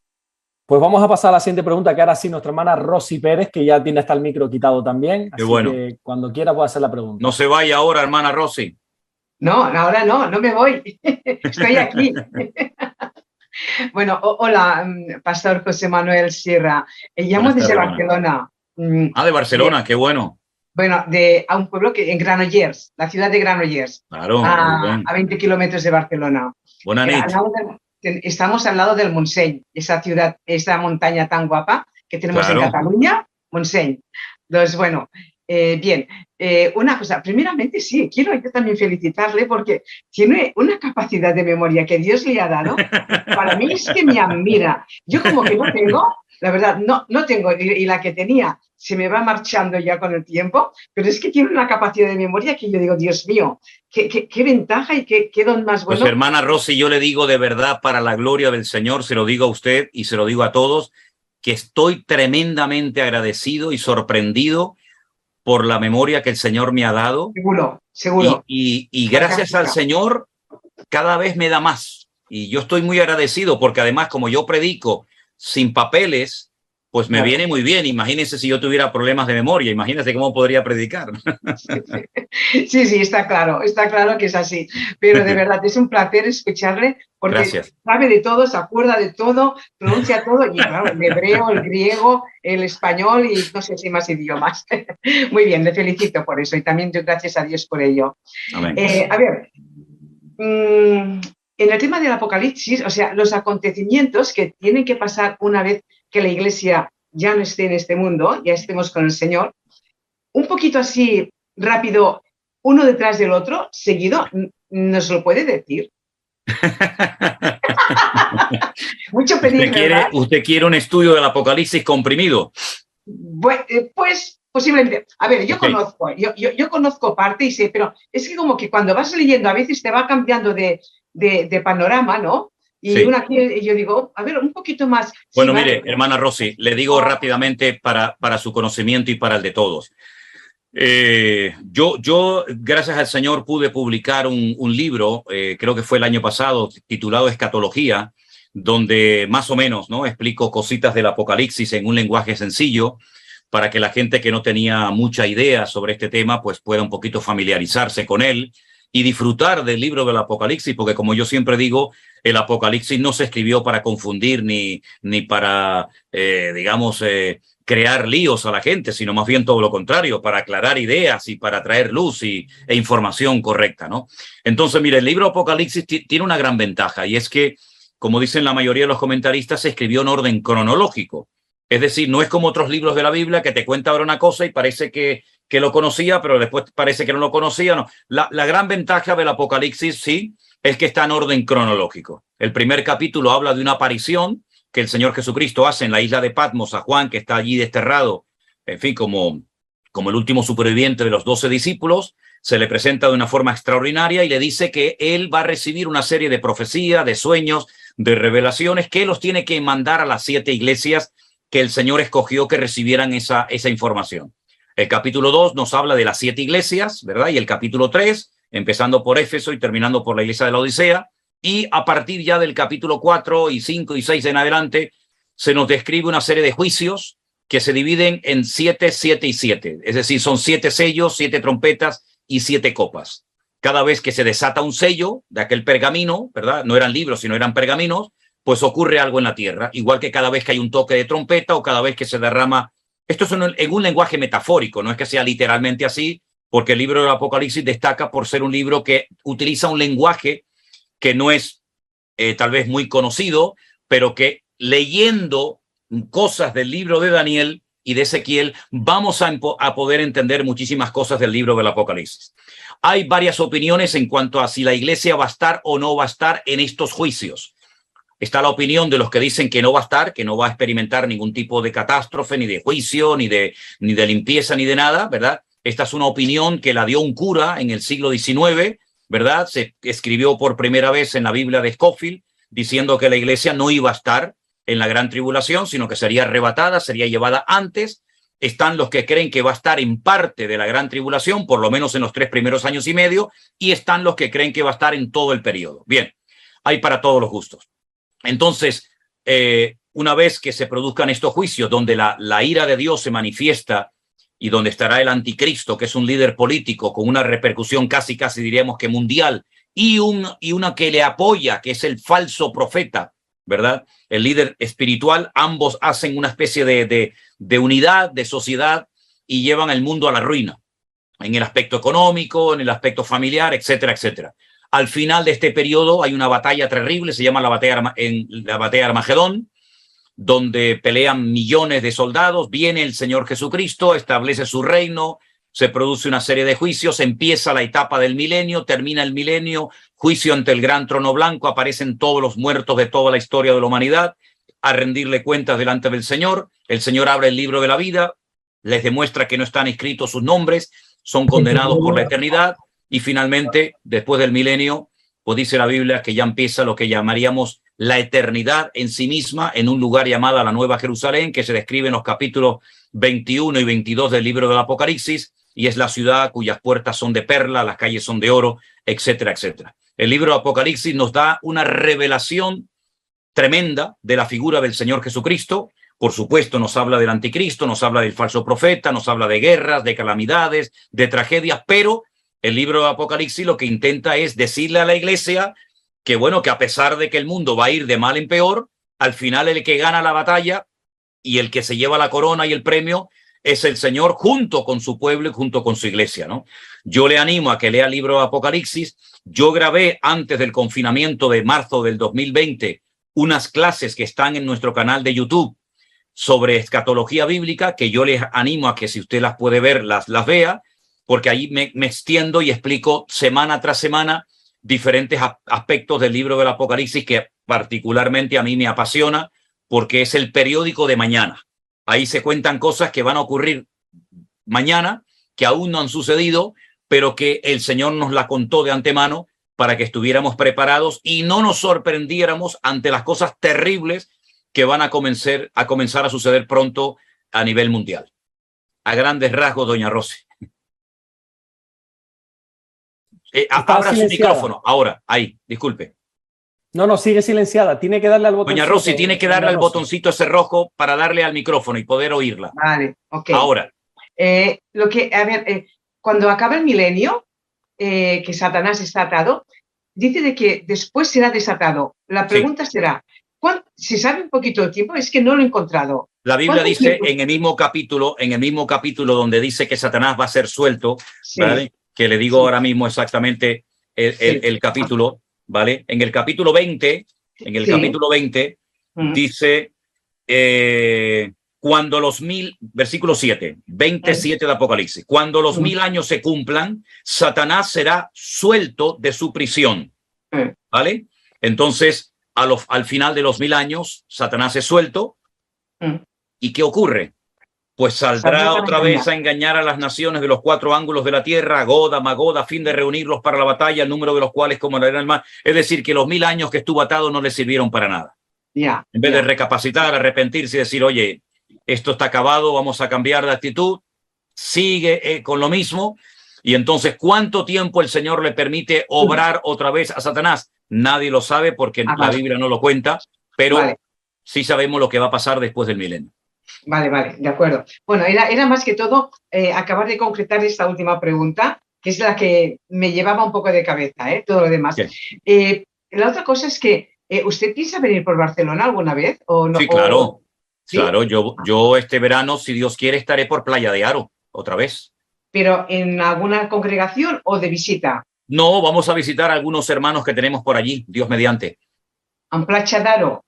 Pues vamos a pasar a la siguiente pregunta, que ahora sí nuestra hermana Rosy Pérez, que ya tiene hasta el micro quitado también. Así que cuando quiera puede hacer la pregunta. No se vaya ahora, hermana Rosy. No, ahora no me voy. Estoy aquí. Bueno, hola, Pastor José Manuel Sierra. Llamo desde Barcelona. De Barcelona, qué bueno. Bueno, a un pueblo en Granollers, la ciudad de Granollers. Claro. A 20 kilómetros de Barcelona. Buena noche. Estamos al lado del Montseny, esa ciudad, esa montaña tan guapa que tenemos en Cataluña, Montseny. Entonces, bueno, Bien, una cosa, primeramente sí, quiero yo también felicitarle porque tiene una capacidad de memoria que Dios le ha dado. Para mí es que me admira. Yo como que no tengo, la verdad, no tengo, y la que tenía se me va marchando ya con el tiempo, pero es que tiene una capacidad de memoria que yo digo, Dios mío, qué ventaja y qué don más bueno. Pues hermana Rosy, yo le digo de verdad, para la gloria del Señor, se lo digo a usted y se lo digo a todos, que estoy tremendamente agradecido y sorprendido por la memoria que el Señor me ha dado. Seguro, seguro. Y gracias al Señor, cada vez me da más. Y yo estoy muy agradecido porque además, como yo predico sin papeles, pues me viene muy bien. Imagínense si yo tuviera problemas de memoria, imagínense cómo podría predicar. Sí, está claro que es así. Pero de verdad es un placer escucharle porque sabe de todo, se acuerda de todo, pronuncia todo, y claro, el hebreo, el griego, el español y no sé si más idiomas. Muy bien, le felicito por eso y también doy gracias a Dios por ello. Amén. A ver, en el tema del Apocalipsis, o sea, los acontecimientos que tienen que pasar una vez que la Iglesia ya no esté en este mundo, ya estemos con el Señor, un poquito así rápido, uno detrás del otro, seguido, ¿nos lo puede decir? Mucho pedir, ¿Usted quiere un estudio del Apocalipsis comprimido? Pues posiblemente. A ver, yo conozco parte y sé, pero es que como que cuando vas leyendo a veces te va cambiando de panorama, ¿no? Y yo digo, a ver, un poquito más. Bueno, mire, hermana Rosy, le digo rápidamente para su conocimiento y para el de todos. Yo, gracias al Señor, pude publicar un libro, creo que fue el año pasado, titulado Escatología, donde más o menos, ¿no?, explico cositas del Apocalipsis en un lenguaje sencillo para que la gente que no tenía mucha idea sobre este tema pues pueda un poquito familiarizarse con él y disfrutar del libro del Apocalipsis, porque como yo siempre digo, el Apocalipsis no se escribió para confundir ni para, crear líos a la gente, sino más bien todo lo contrario, para aclarar ideas y para traer luz e información correcta, ¿no? Entonces, mire, el libro Apocalipsis tiene una gran ventaja y es que, como dicen la mayoría de los comentaristas, se escribió en orden cronológico. Es decir, no es como otros libros de la Biblia que te cuenta ahora una cosa y parece que lo conocía, pero después parece que no lo conocía. No. La gran ventaja del Apocalipsis, sí, es que está en orden cronológico. El primer capítulo habla de una aparición que el Señor Jesucristo hace en la isla de Patmos a Juan, que está allí desterrado, en fin, como el último superviviente de los 12 discípulos. Se le presenta de una forma extraordinaria y le dice que él va a recibir una serie de profecías, de sueños, de revelaciones, que los tiene que mandar a las 7 iglesias que el Señor escogió que recibieran esa información. El capítulo 2 nos habla de las 7 iglesias, ¿verdad? Y el capítulo 3, empezando por Éfeso y terminando por la iglesia de la Odisea. Y a partir ya del capítulo 4 y 5 y 6 en adelante, se nos describe una serie de juicios que se dividen en 7, 7 y 7. Es decir, son 7 sellos, 7 trompetas y 7 copas. Cada vez que se desata un sello de aquel pergamino, ¿verdad? No eran libros, sino eran pergaminos, pues ocurre algo en la tierra. Igual que cada vez que hay un toque de trompeta o cada vez que se derrama. Esto es en un lenguaje metafórico, no es que sea literalmente así, porque el libro del Apocalipsis destaca por ser un libro que utiliza un lenguaje que no es tal vez muy conocido, pero que leyendo cosas del libro de Daniel y de Ezequiel vamos a poder entender muchísimas cosas del libro del Apocalipsis. Hay varias opiniones en cuanto a si la iglesia va a estar o no va a estar en estos juicios. Está la opinión de los que dicen que no va a estar, que no va a experimentar ningún tipo de catástrofe, ni de juicio, ni de limpieza, ni de nada, ¿verdad? Esta es una opinión que la dio un cura en el siglo XIX, ¿verdad? Se escribió por primera vez en la Biblia de Scofield, diciendo que la iglesia no iba a estar en la gran tribulación, sino que sería arrebatada, sería llevada antes. Están los que creen que va a estar en parte de la gran tribulación, por lo menos en los 3 primeros años y medio, y están los que creen que va a estar en todo el periodo. Bien, hay para todos los gustos. Entonces, una vez que se produzcan estos juicios, donde la ira de Dios se manifiesta y donde estará el anticristo, que es un líder político con una repercusión casi diríamos que mundial, y una que le apoya, que es el falso profeta, ¿verdad? El líder espiritual, ambos hacen una especie de unidad, de sociedad, y llevan el mundo a la ruina, en el aspecto económico, en el aspecto familiar, etcétera, etcétera. Al final de este periodo hay una batalla terrible, se llama la batalla de Armagedón, donde pelean millones de soldados. Viene el Señor Jesucristo, establece su reino, se produce una serie de juicios, empieza la etapa del milenio, termina el milenio, juicio ante el gran trono blanco, aparecen todos los muertos de toda la historia de la humanidad a rendirle cuentas delante del Señor. El Señor abre el libro de la vida, les demuestra que no están escritos sus nombres, son condenados por la eternidad, y finalmente, después del milenio, pues dice la Biblia que ya empieza lo que llamaríamos la eternidad en sí misma, en un lugar llamado la Nueva Jerusalén, que se describe en los capítulos 21 y 22 del libro del Apocalipsis, y es la ciudad cuyas puertas son de perla, las calles son de oro, etcétera, etcétera. El libro de Apocalipsis nos da una revelación tremenda de la figura del Señor Jesucristo. Por supuesto, nos habla del anticristo, nos habla del falso profeta, nos habla de guerras, de calamidades, de tragedias, pero el libro de Apocalipsis lo que intenta es decirle a la iglesia que, bueno, que a pesar de que el mundo va a ir de mal en peor, al final el que gana la batalla y el que se lleva la corona y el premio es el Señor, junto con su pueblo y junto con su iglesia, ¿no? Yo le animo a que lea el libro de Apocalipsis. Yo grabé antes del confinamiento de marzo del 2020 unas clases que están en nuestro canal de YouTube sobre escatología bíblica, que yo les animo a que si usted las puede ver, las vea, porque ahí me extiendo y explico semana tras semana diferentes aspectos del libro del Apocalipsis que particularmente a mí me apasiona, porque es el periódico de mañana. Ahí se cuentan cosas que van a ocurrir mañana, que aún no han sucedido, pero que el Señor nos la contó de antemano para que estuviéramos preparados y no nos sorprendiéramos ante las cosas terribles que van a comenzar a suceder pronto a nivel mundial. A grandes rasgos, doña Rosy. Abra su micrófono. Ahora, ahí, disculpe. No, sigue silenciada. Tiene que darle al botoncito. Doña Rosy, tiene que darle al botoncito ese rojo para darle al micrófono y poder oírla. Vale, ok. Ahora. Cuando acaba el milenio, que Satanás está atado, dice de que después será desatado. La pregunta será, si sabe un poquito de tiempo, es que no lo he encontrado. La Biblia dice en el mismo capítulo donde dice que Satanás va a ser suelto, sí, ¿vale? Que le digo ahora mismo exactamente el capítulo, ¿vale? En el capítulo 20, dice, cuando los 1000, versículo 7, 27 de Apocalipsis, cuando los 1000 años se cumplan, Satanás será suelto de su prisión, ¿vale? Entonces, al final de los 1000 años, Satanás es suelto. ¿Y qué ocurre? Pues saldrá otra vez a engañar a las naciones de los 4 ángulos de la tierra, Gog, Magog, a fin de reunirlos para la batalla, el número de los cuales como la arena del mar. Es decir, que los 1000 años que estuvo atado no le sirvieron para nada. En vez de recapacitar, arrepentirse y decir, oye, esto está acabado, vamos a cambiar de actitud, sigue con lo mismo. Y entonces, ¿cuánto tiempo el Señor le permite obrar otra vez a Satanás? Nadie lo sabe porque la Biblia no lo cuenta, pero sí sabemos lo que va a pasar después del milenio. Vale, de acuerdo. Bueno, era más que todo acabar de concretar esta última pregunta, que es la que me llevaba un poco de cabeza, todo lo demás. La otra cosa es que, ¿usted piensa venir por Barcelona alguna vez? ¿O no? Sí, claro. ¿Sí? Claro, yo este verano, si Dios quiere, estaré por Playa de Aro, otra vez. ¿Pero en alguna congregación o de visita? No, vamos a visitar a algunos hermanos que tenemos por allí, Dios mediante. ¿En Playa de Aro?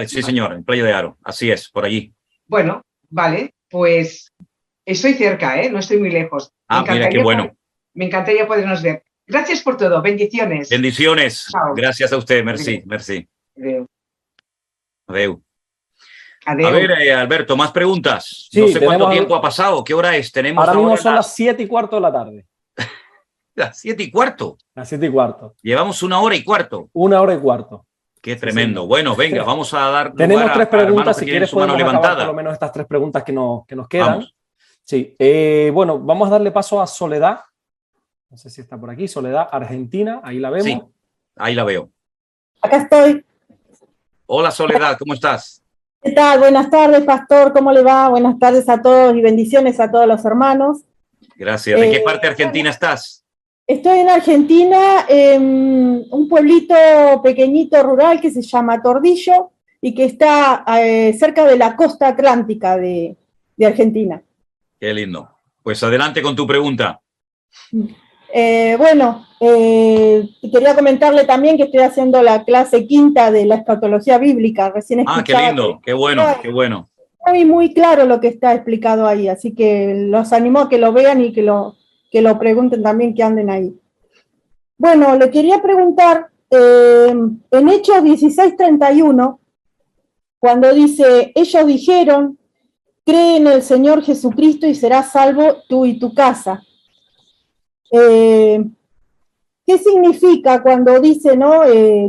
Sí, señor, en Playa de Aro, así es, por allí. Bueno, vale, pues estoy cerca, no estoy muy lejos. Mira, qué bueno. Me encantaría podernos ver. Gracias por todo, bendiciones. Bendiciones, chao. Gracias a usted, merci. Adeu. A Adeu. ver, Alberto, más preguntas. Sí, no sé cuánto tiempo ha pasado, ¿qué hora es? Ahora mismo son las 7:15 de la tarde. Las 7:15. Las 7:15. Llevamos 1 hora y cuarto. 1 hora y cuarto. Qué tremendo. Sí. Bueno, venga, vamos a dar Tenemos lugar 3 preguntas, si quieres podemos acabar por lo menos estas 3 preguntas que nos quedan. Vamos. Sí, bueno, vamos a darle paso a Soledad. No sé si está por aquí. Soledad, Argentina, ahí la vemos. Sí, ahí la veo. Acá estoy. Hola Soledad, ¿cómo estás? ¿Qué tal? Buenas tardes, pastor, ¿cómo le va? Buenas tardes a todos y bendiciones a todos los hermanos. Gracias. ¿De qué parte de Argentina estás? Estoy en Argentina, en un pueblito pequeñito rural que se llama Tordillo y que está cerca de la costa atlántica de Argentina. Qué lindo. Pues adelante con tu pregunta. Quería comentarle también que estoy haciendo la clase 5ª de la escatología bíblica. Recién escuchaba. Qué lindo, qué bueno, qué bueno. muy claro lo que está explicado ahí, así que los animo a que lo vean y que lo pregunten también, que anden ahí. Bueno, le quería preguntar, en Hechos 16:31, cuando dice, ellos dijeron, cree en el Señor Jesucristo y serás salvo tú y tu casa. ¿Qué significa cuando dice, no,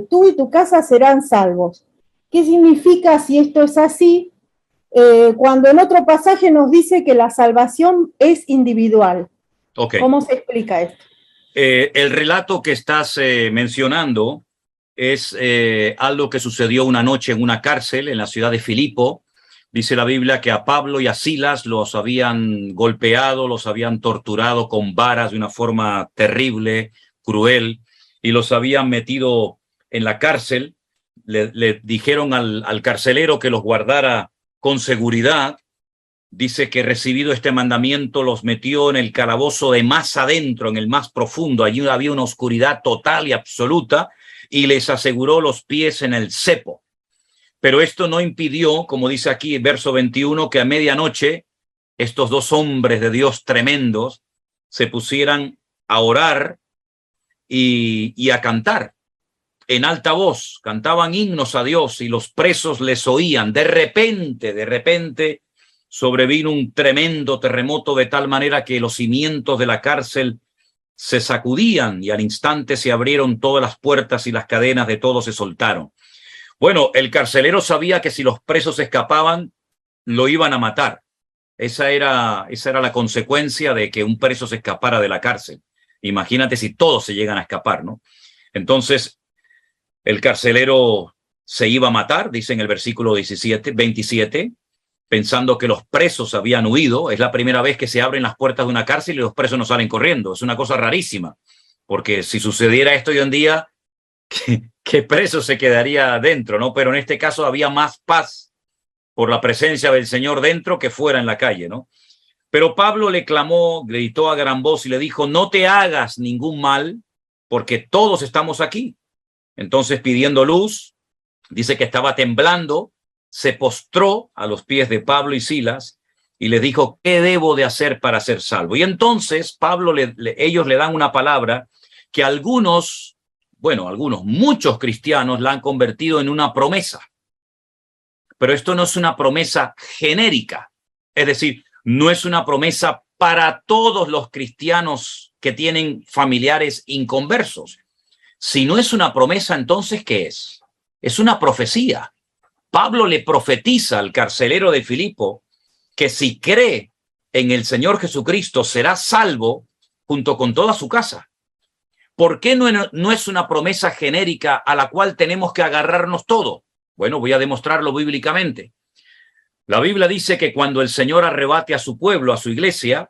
tú y tu casa serán salvos? ¿Qué significa si esto es así? Cuando en otro pasaje nos dice que la salvación es individual. Okay. ¿Cómo se explica esto? El relato que estás mencionando es algo que sucedió una noche en una cárcel en la ciudad de Filipo. Dice la Biblia que a Pablo y a Silas los habían golpeado, los habían torturado con varas de una forma terrible, cruel, y los habían metido en la cárcel. Le dijeron al carcelero que los guardara con seguridad. Dice que recibido este mandamiento los metió en el calabozo de más adentro, en el más profundo. Allí había una oscuridad total y absoluta y les aseguró los pies en el cepo. Pero esto no impidió, como dice aquí el verso 21, que a medianoche estos dos hombres de Dios tremendos se pusieran a orar y a cantar en alta voz. Cantaban himnos a Dios y los presos les oían. De repente, sobrevino un tremendo terremoto de tal manera que los cimientos de la cárcel se sacudían y al instante se abrieron todas las puertas y las cadenas de todos se soltaron. Bueno, el carcelero sabía que si los presos escapaban, lo iban a matar. Esa era la consecuencia de que un preso se escapara de la cárcel. Imagínate si todos se llegan a escapar, ¿no? Entonces, el carcelero se iba a matar, dice en el versículo 27, pensando que los presos habían huido. Es la primera vez que se abren las puertas de una cárcel y los presos no salen corriendo. Es una cosa rarísima, porque si sucediera esto hoy en día, ¿qué preso se quedaría dentro, no? Pero en este caso había más paz por la presencia del Señor dentro que fuera en la calle, ¿no? Pero Pablo le clamó, gritó a gran voz y le dijo, no te hagas ningún mal, porque todos estamos aquí. Entonces, pidiendo luz, dice que estaba temblando, se postró a los pies de Pablo y Silas y les dijo, ¿qué debo de hacer para ser salvo? Y entonces ellos le dan una palabra que muchos cristianos la han convertido en una promesa. Pero esto no es una promesa genérica. Es decir, no es una promesa para todos los cristianos que tienen familiares inconversos. Si no es una promesa, entonces, ¿qué es? Es una profecía. Pablo le profetiza al carcelero de Filipo que si cree en el Señor Jesucristo será salvo junto con toda su casa. ¿Por qué no es una promesa genérica a la cual tenemos que agarrarnos todo? Bueno, voy a demostrarlo bíblicamente. La Biblia dice que cuando el Señor arrebate a su pueblo, a su iglesia,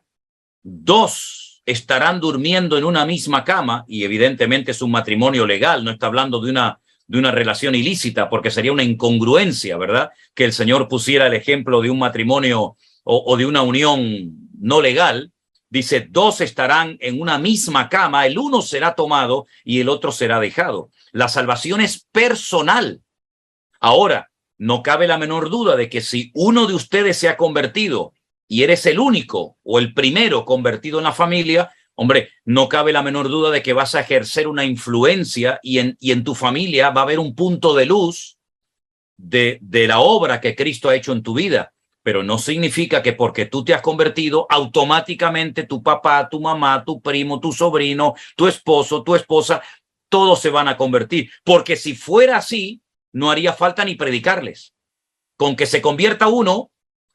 dos estarán durmiendo en una misma cama, y evidentemente es un matrimonio legal, no está hablando de una relación ilícita, porque sería una incongruencia, ¿verdad? Que el Señor pusiera el ejemplo de un matrimonio o de una unión no legal. Dice, dos estarán en una misma cama, el uno será tomado y el otro será dejado. La salvación es personal. Ahora, no cabe la menor duda de que si uno de ustedes se ha convertido y eres el único o el primero convertido en la familia, hombre, no cabe la menor duda de que vas a ejercer una influencia y en tu familia va a haber un punto de luz de la obra que Cristo ha hecho en tu vida. Pero no significa que porque tú te has convertido, automáticamente tu papá, tu mamá, tu primo, tu sobrino, tu esposo, tu esposa, todos se van a convertir. Porque si fuera así, no haría falta ni predicarles. Con que se convierta uno,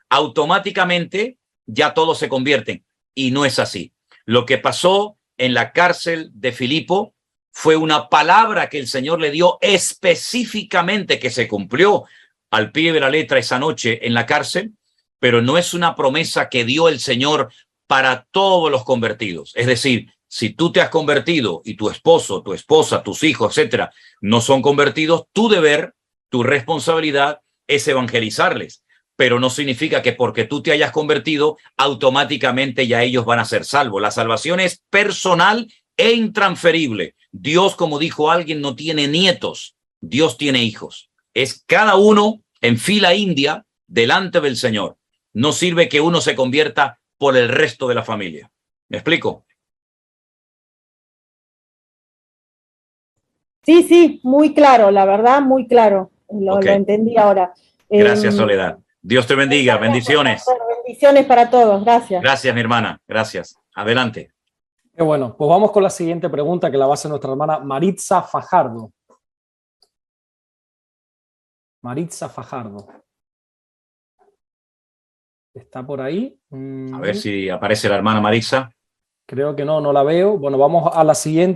automáticamente ya todos se convierten. Y no es así. Lo que pasó en la cárcel de Filipo fue una palabra que el Señor le dio específicamente, que se cumplió al pie de la letra esa noche en la cárcel, pero no es una promesa que dio el Señor para todos los convertidos. Es decir, si tú te has convertido y tu esposo, tu esposa, tus hijos, etcétera, no son convertidos, tu deber, tu responsabilidad es evangelizarles. Pero no significa que porque tú te hayas convertido, automáticamente ya ellos van a ser salvos. La salvación es personal e intransferible. Dios, como dijo alguien, no tiene nietos. Dios tiene hijos. Es cada uno en fila india delante del Señor. No sirve que uno se convierta por el resto de la familia. ¿Me explico? Sí, sí, muy claro, la verdad, muy claro. Lo entendí ahora. Gracias, Soledad. Dios te bendiga. Bendiciones. Bendiciones para todos. Gracias. Gracias, mi hermana. Gracias. Adelante. Qué bueno. Pues vamos con la siguiente pregunta que la va a hacer nuestra hermana Maritza Fajardo. Maritza Fajardo. ¿Está por ahí? A ver si aparece la hermana Maritza. Creo que no, no la veo. Bueno, vamos a la siguiente.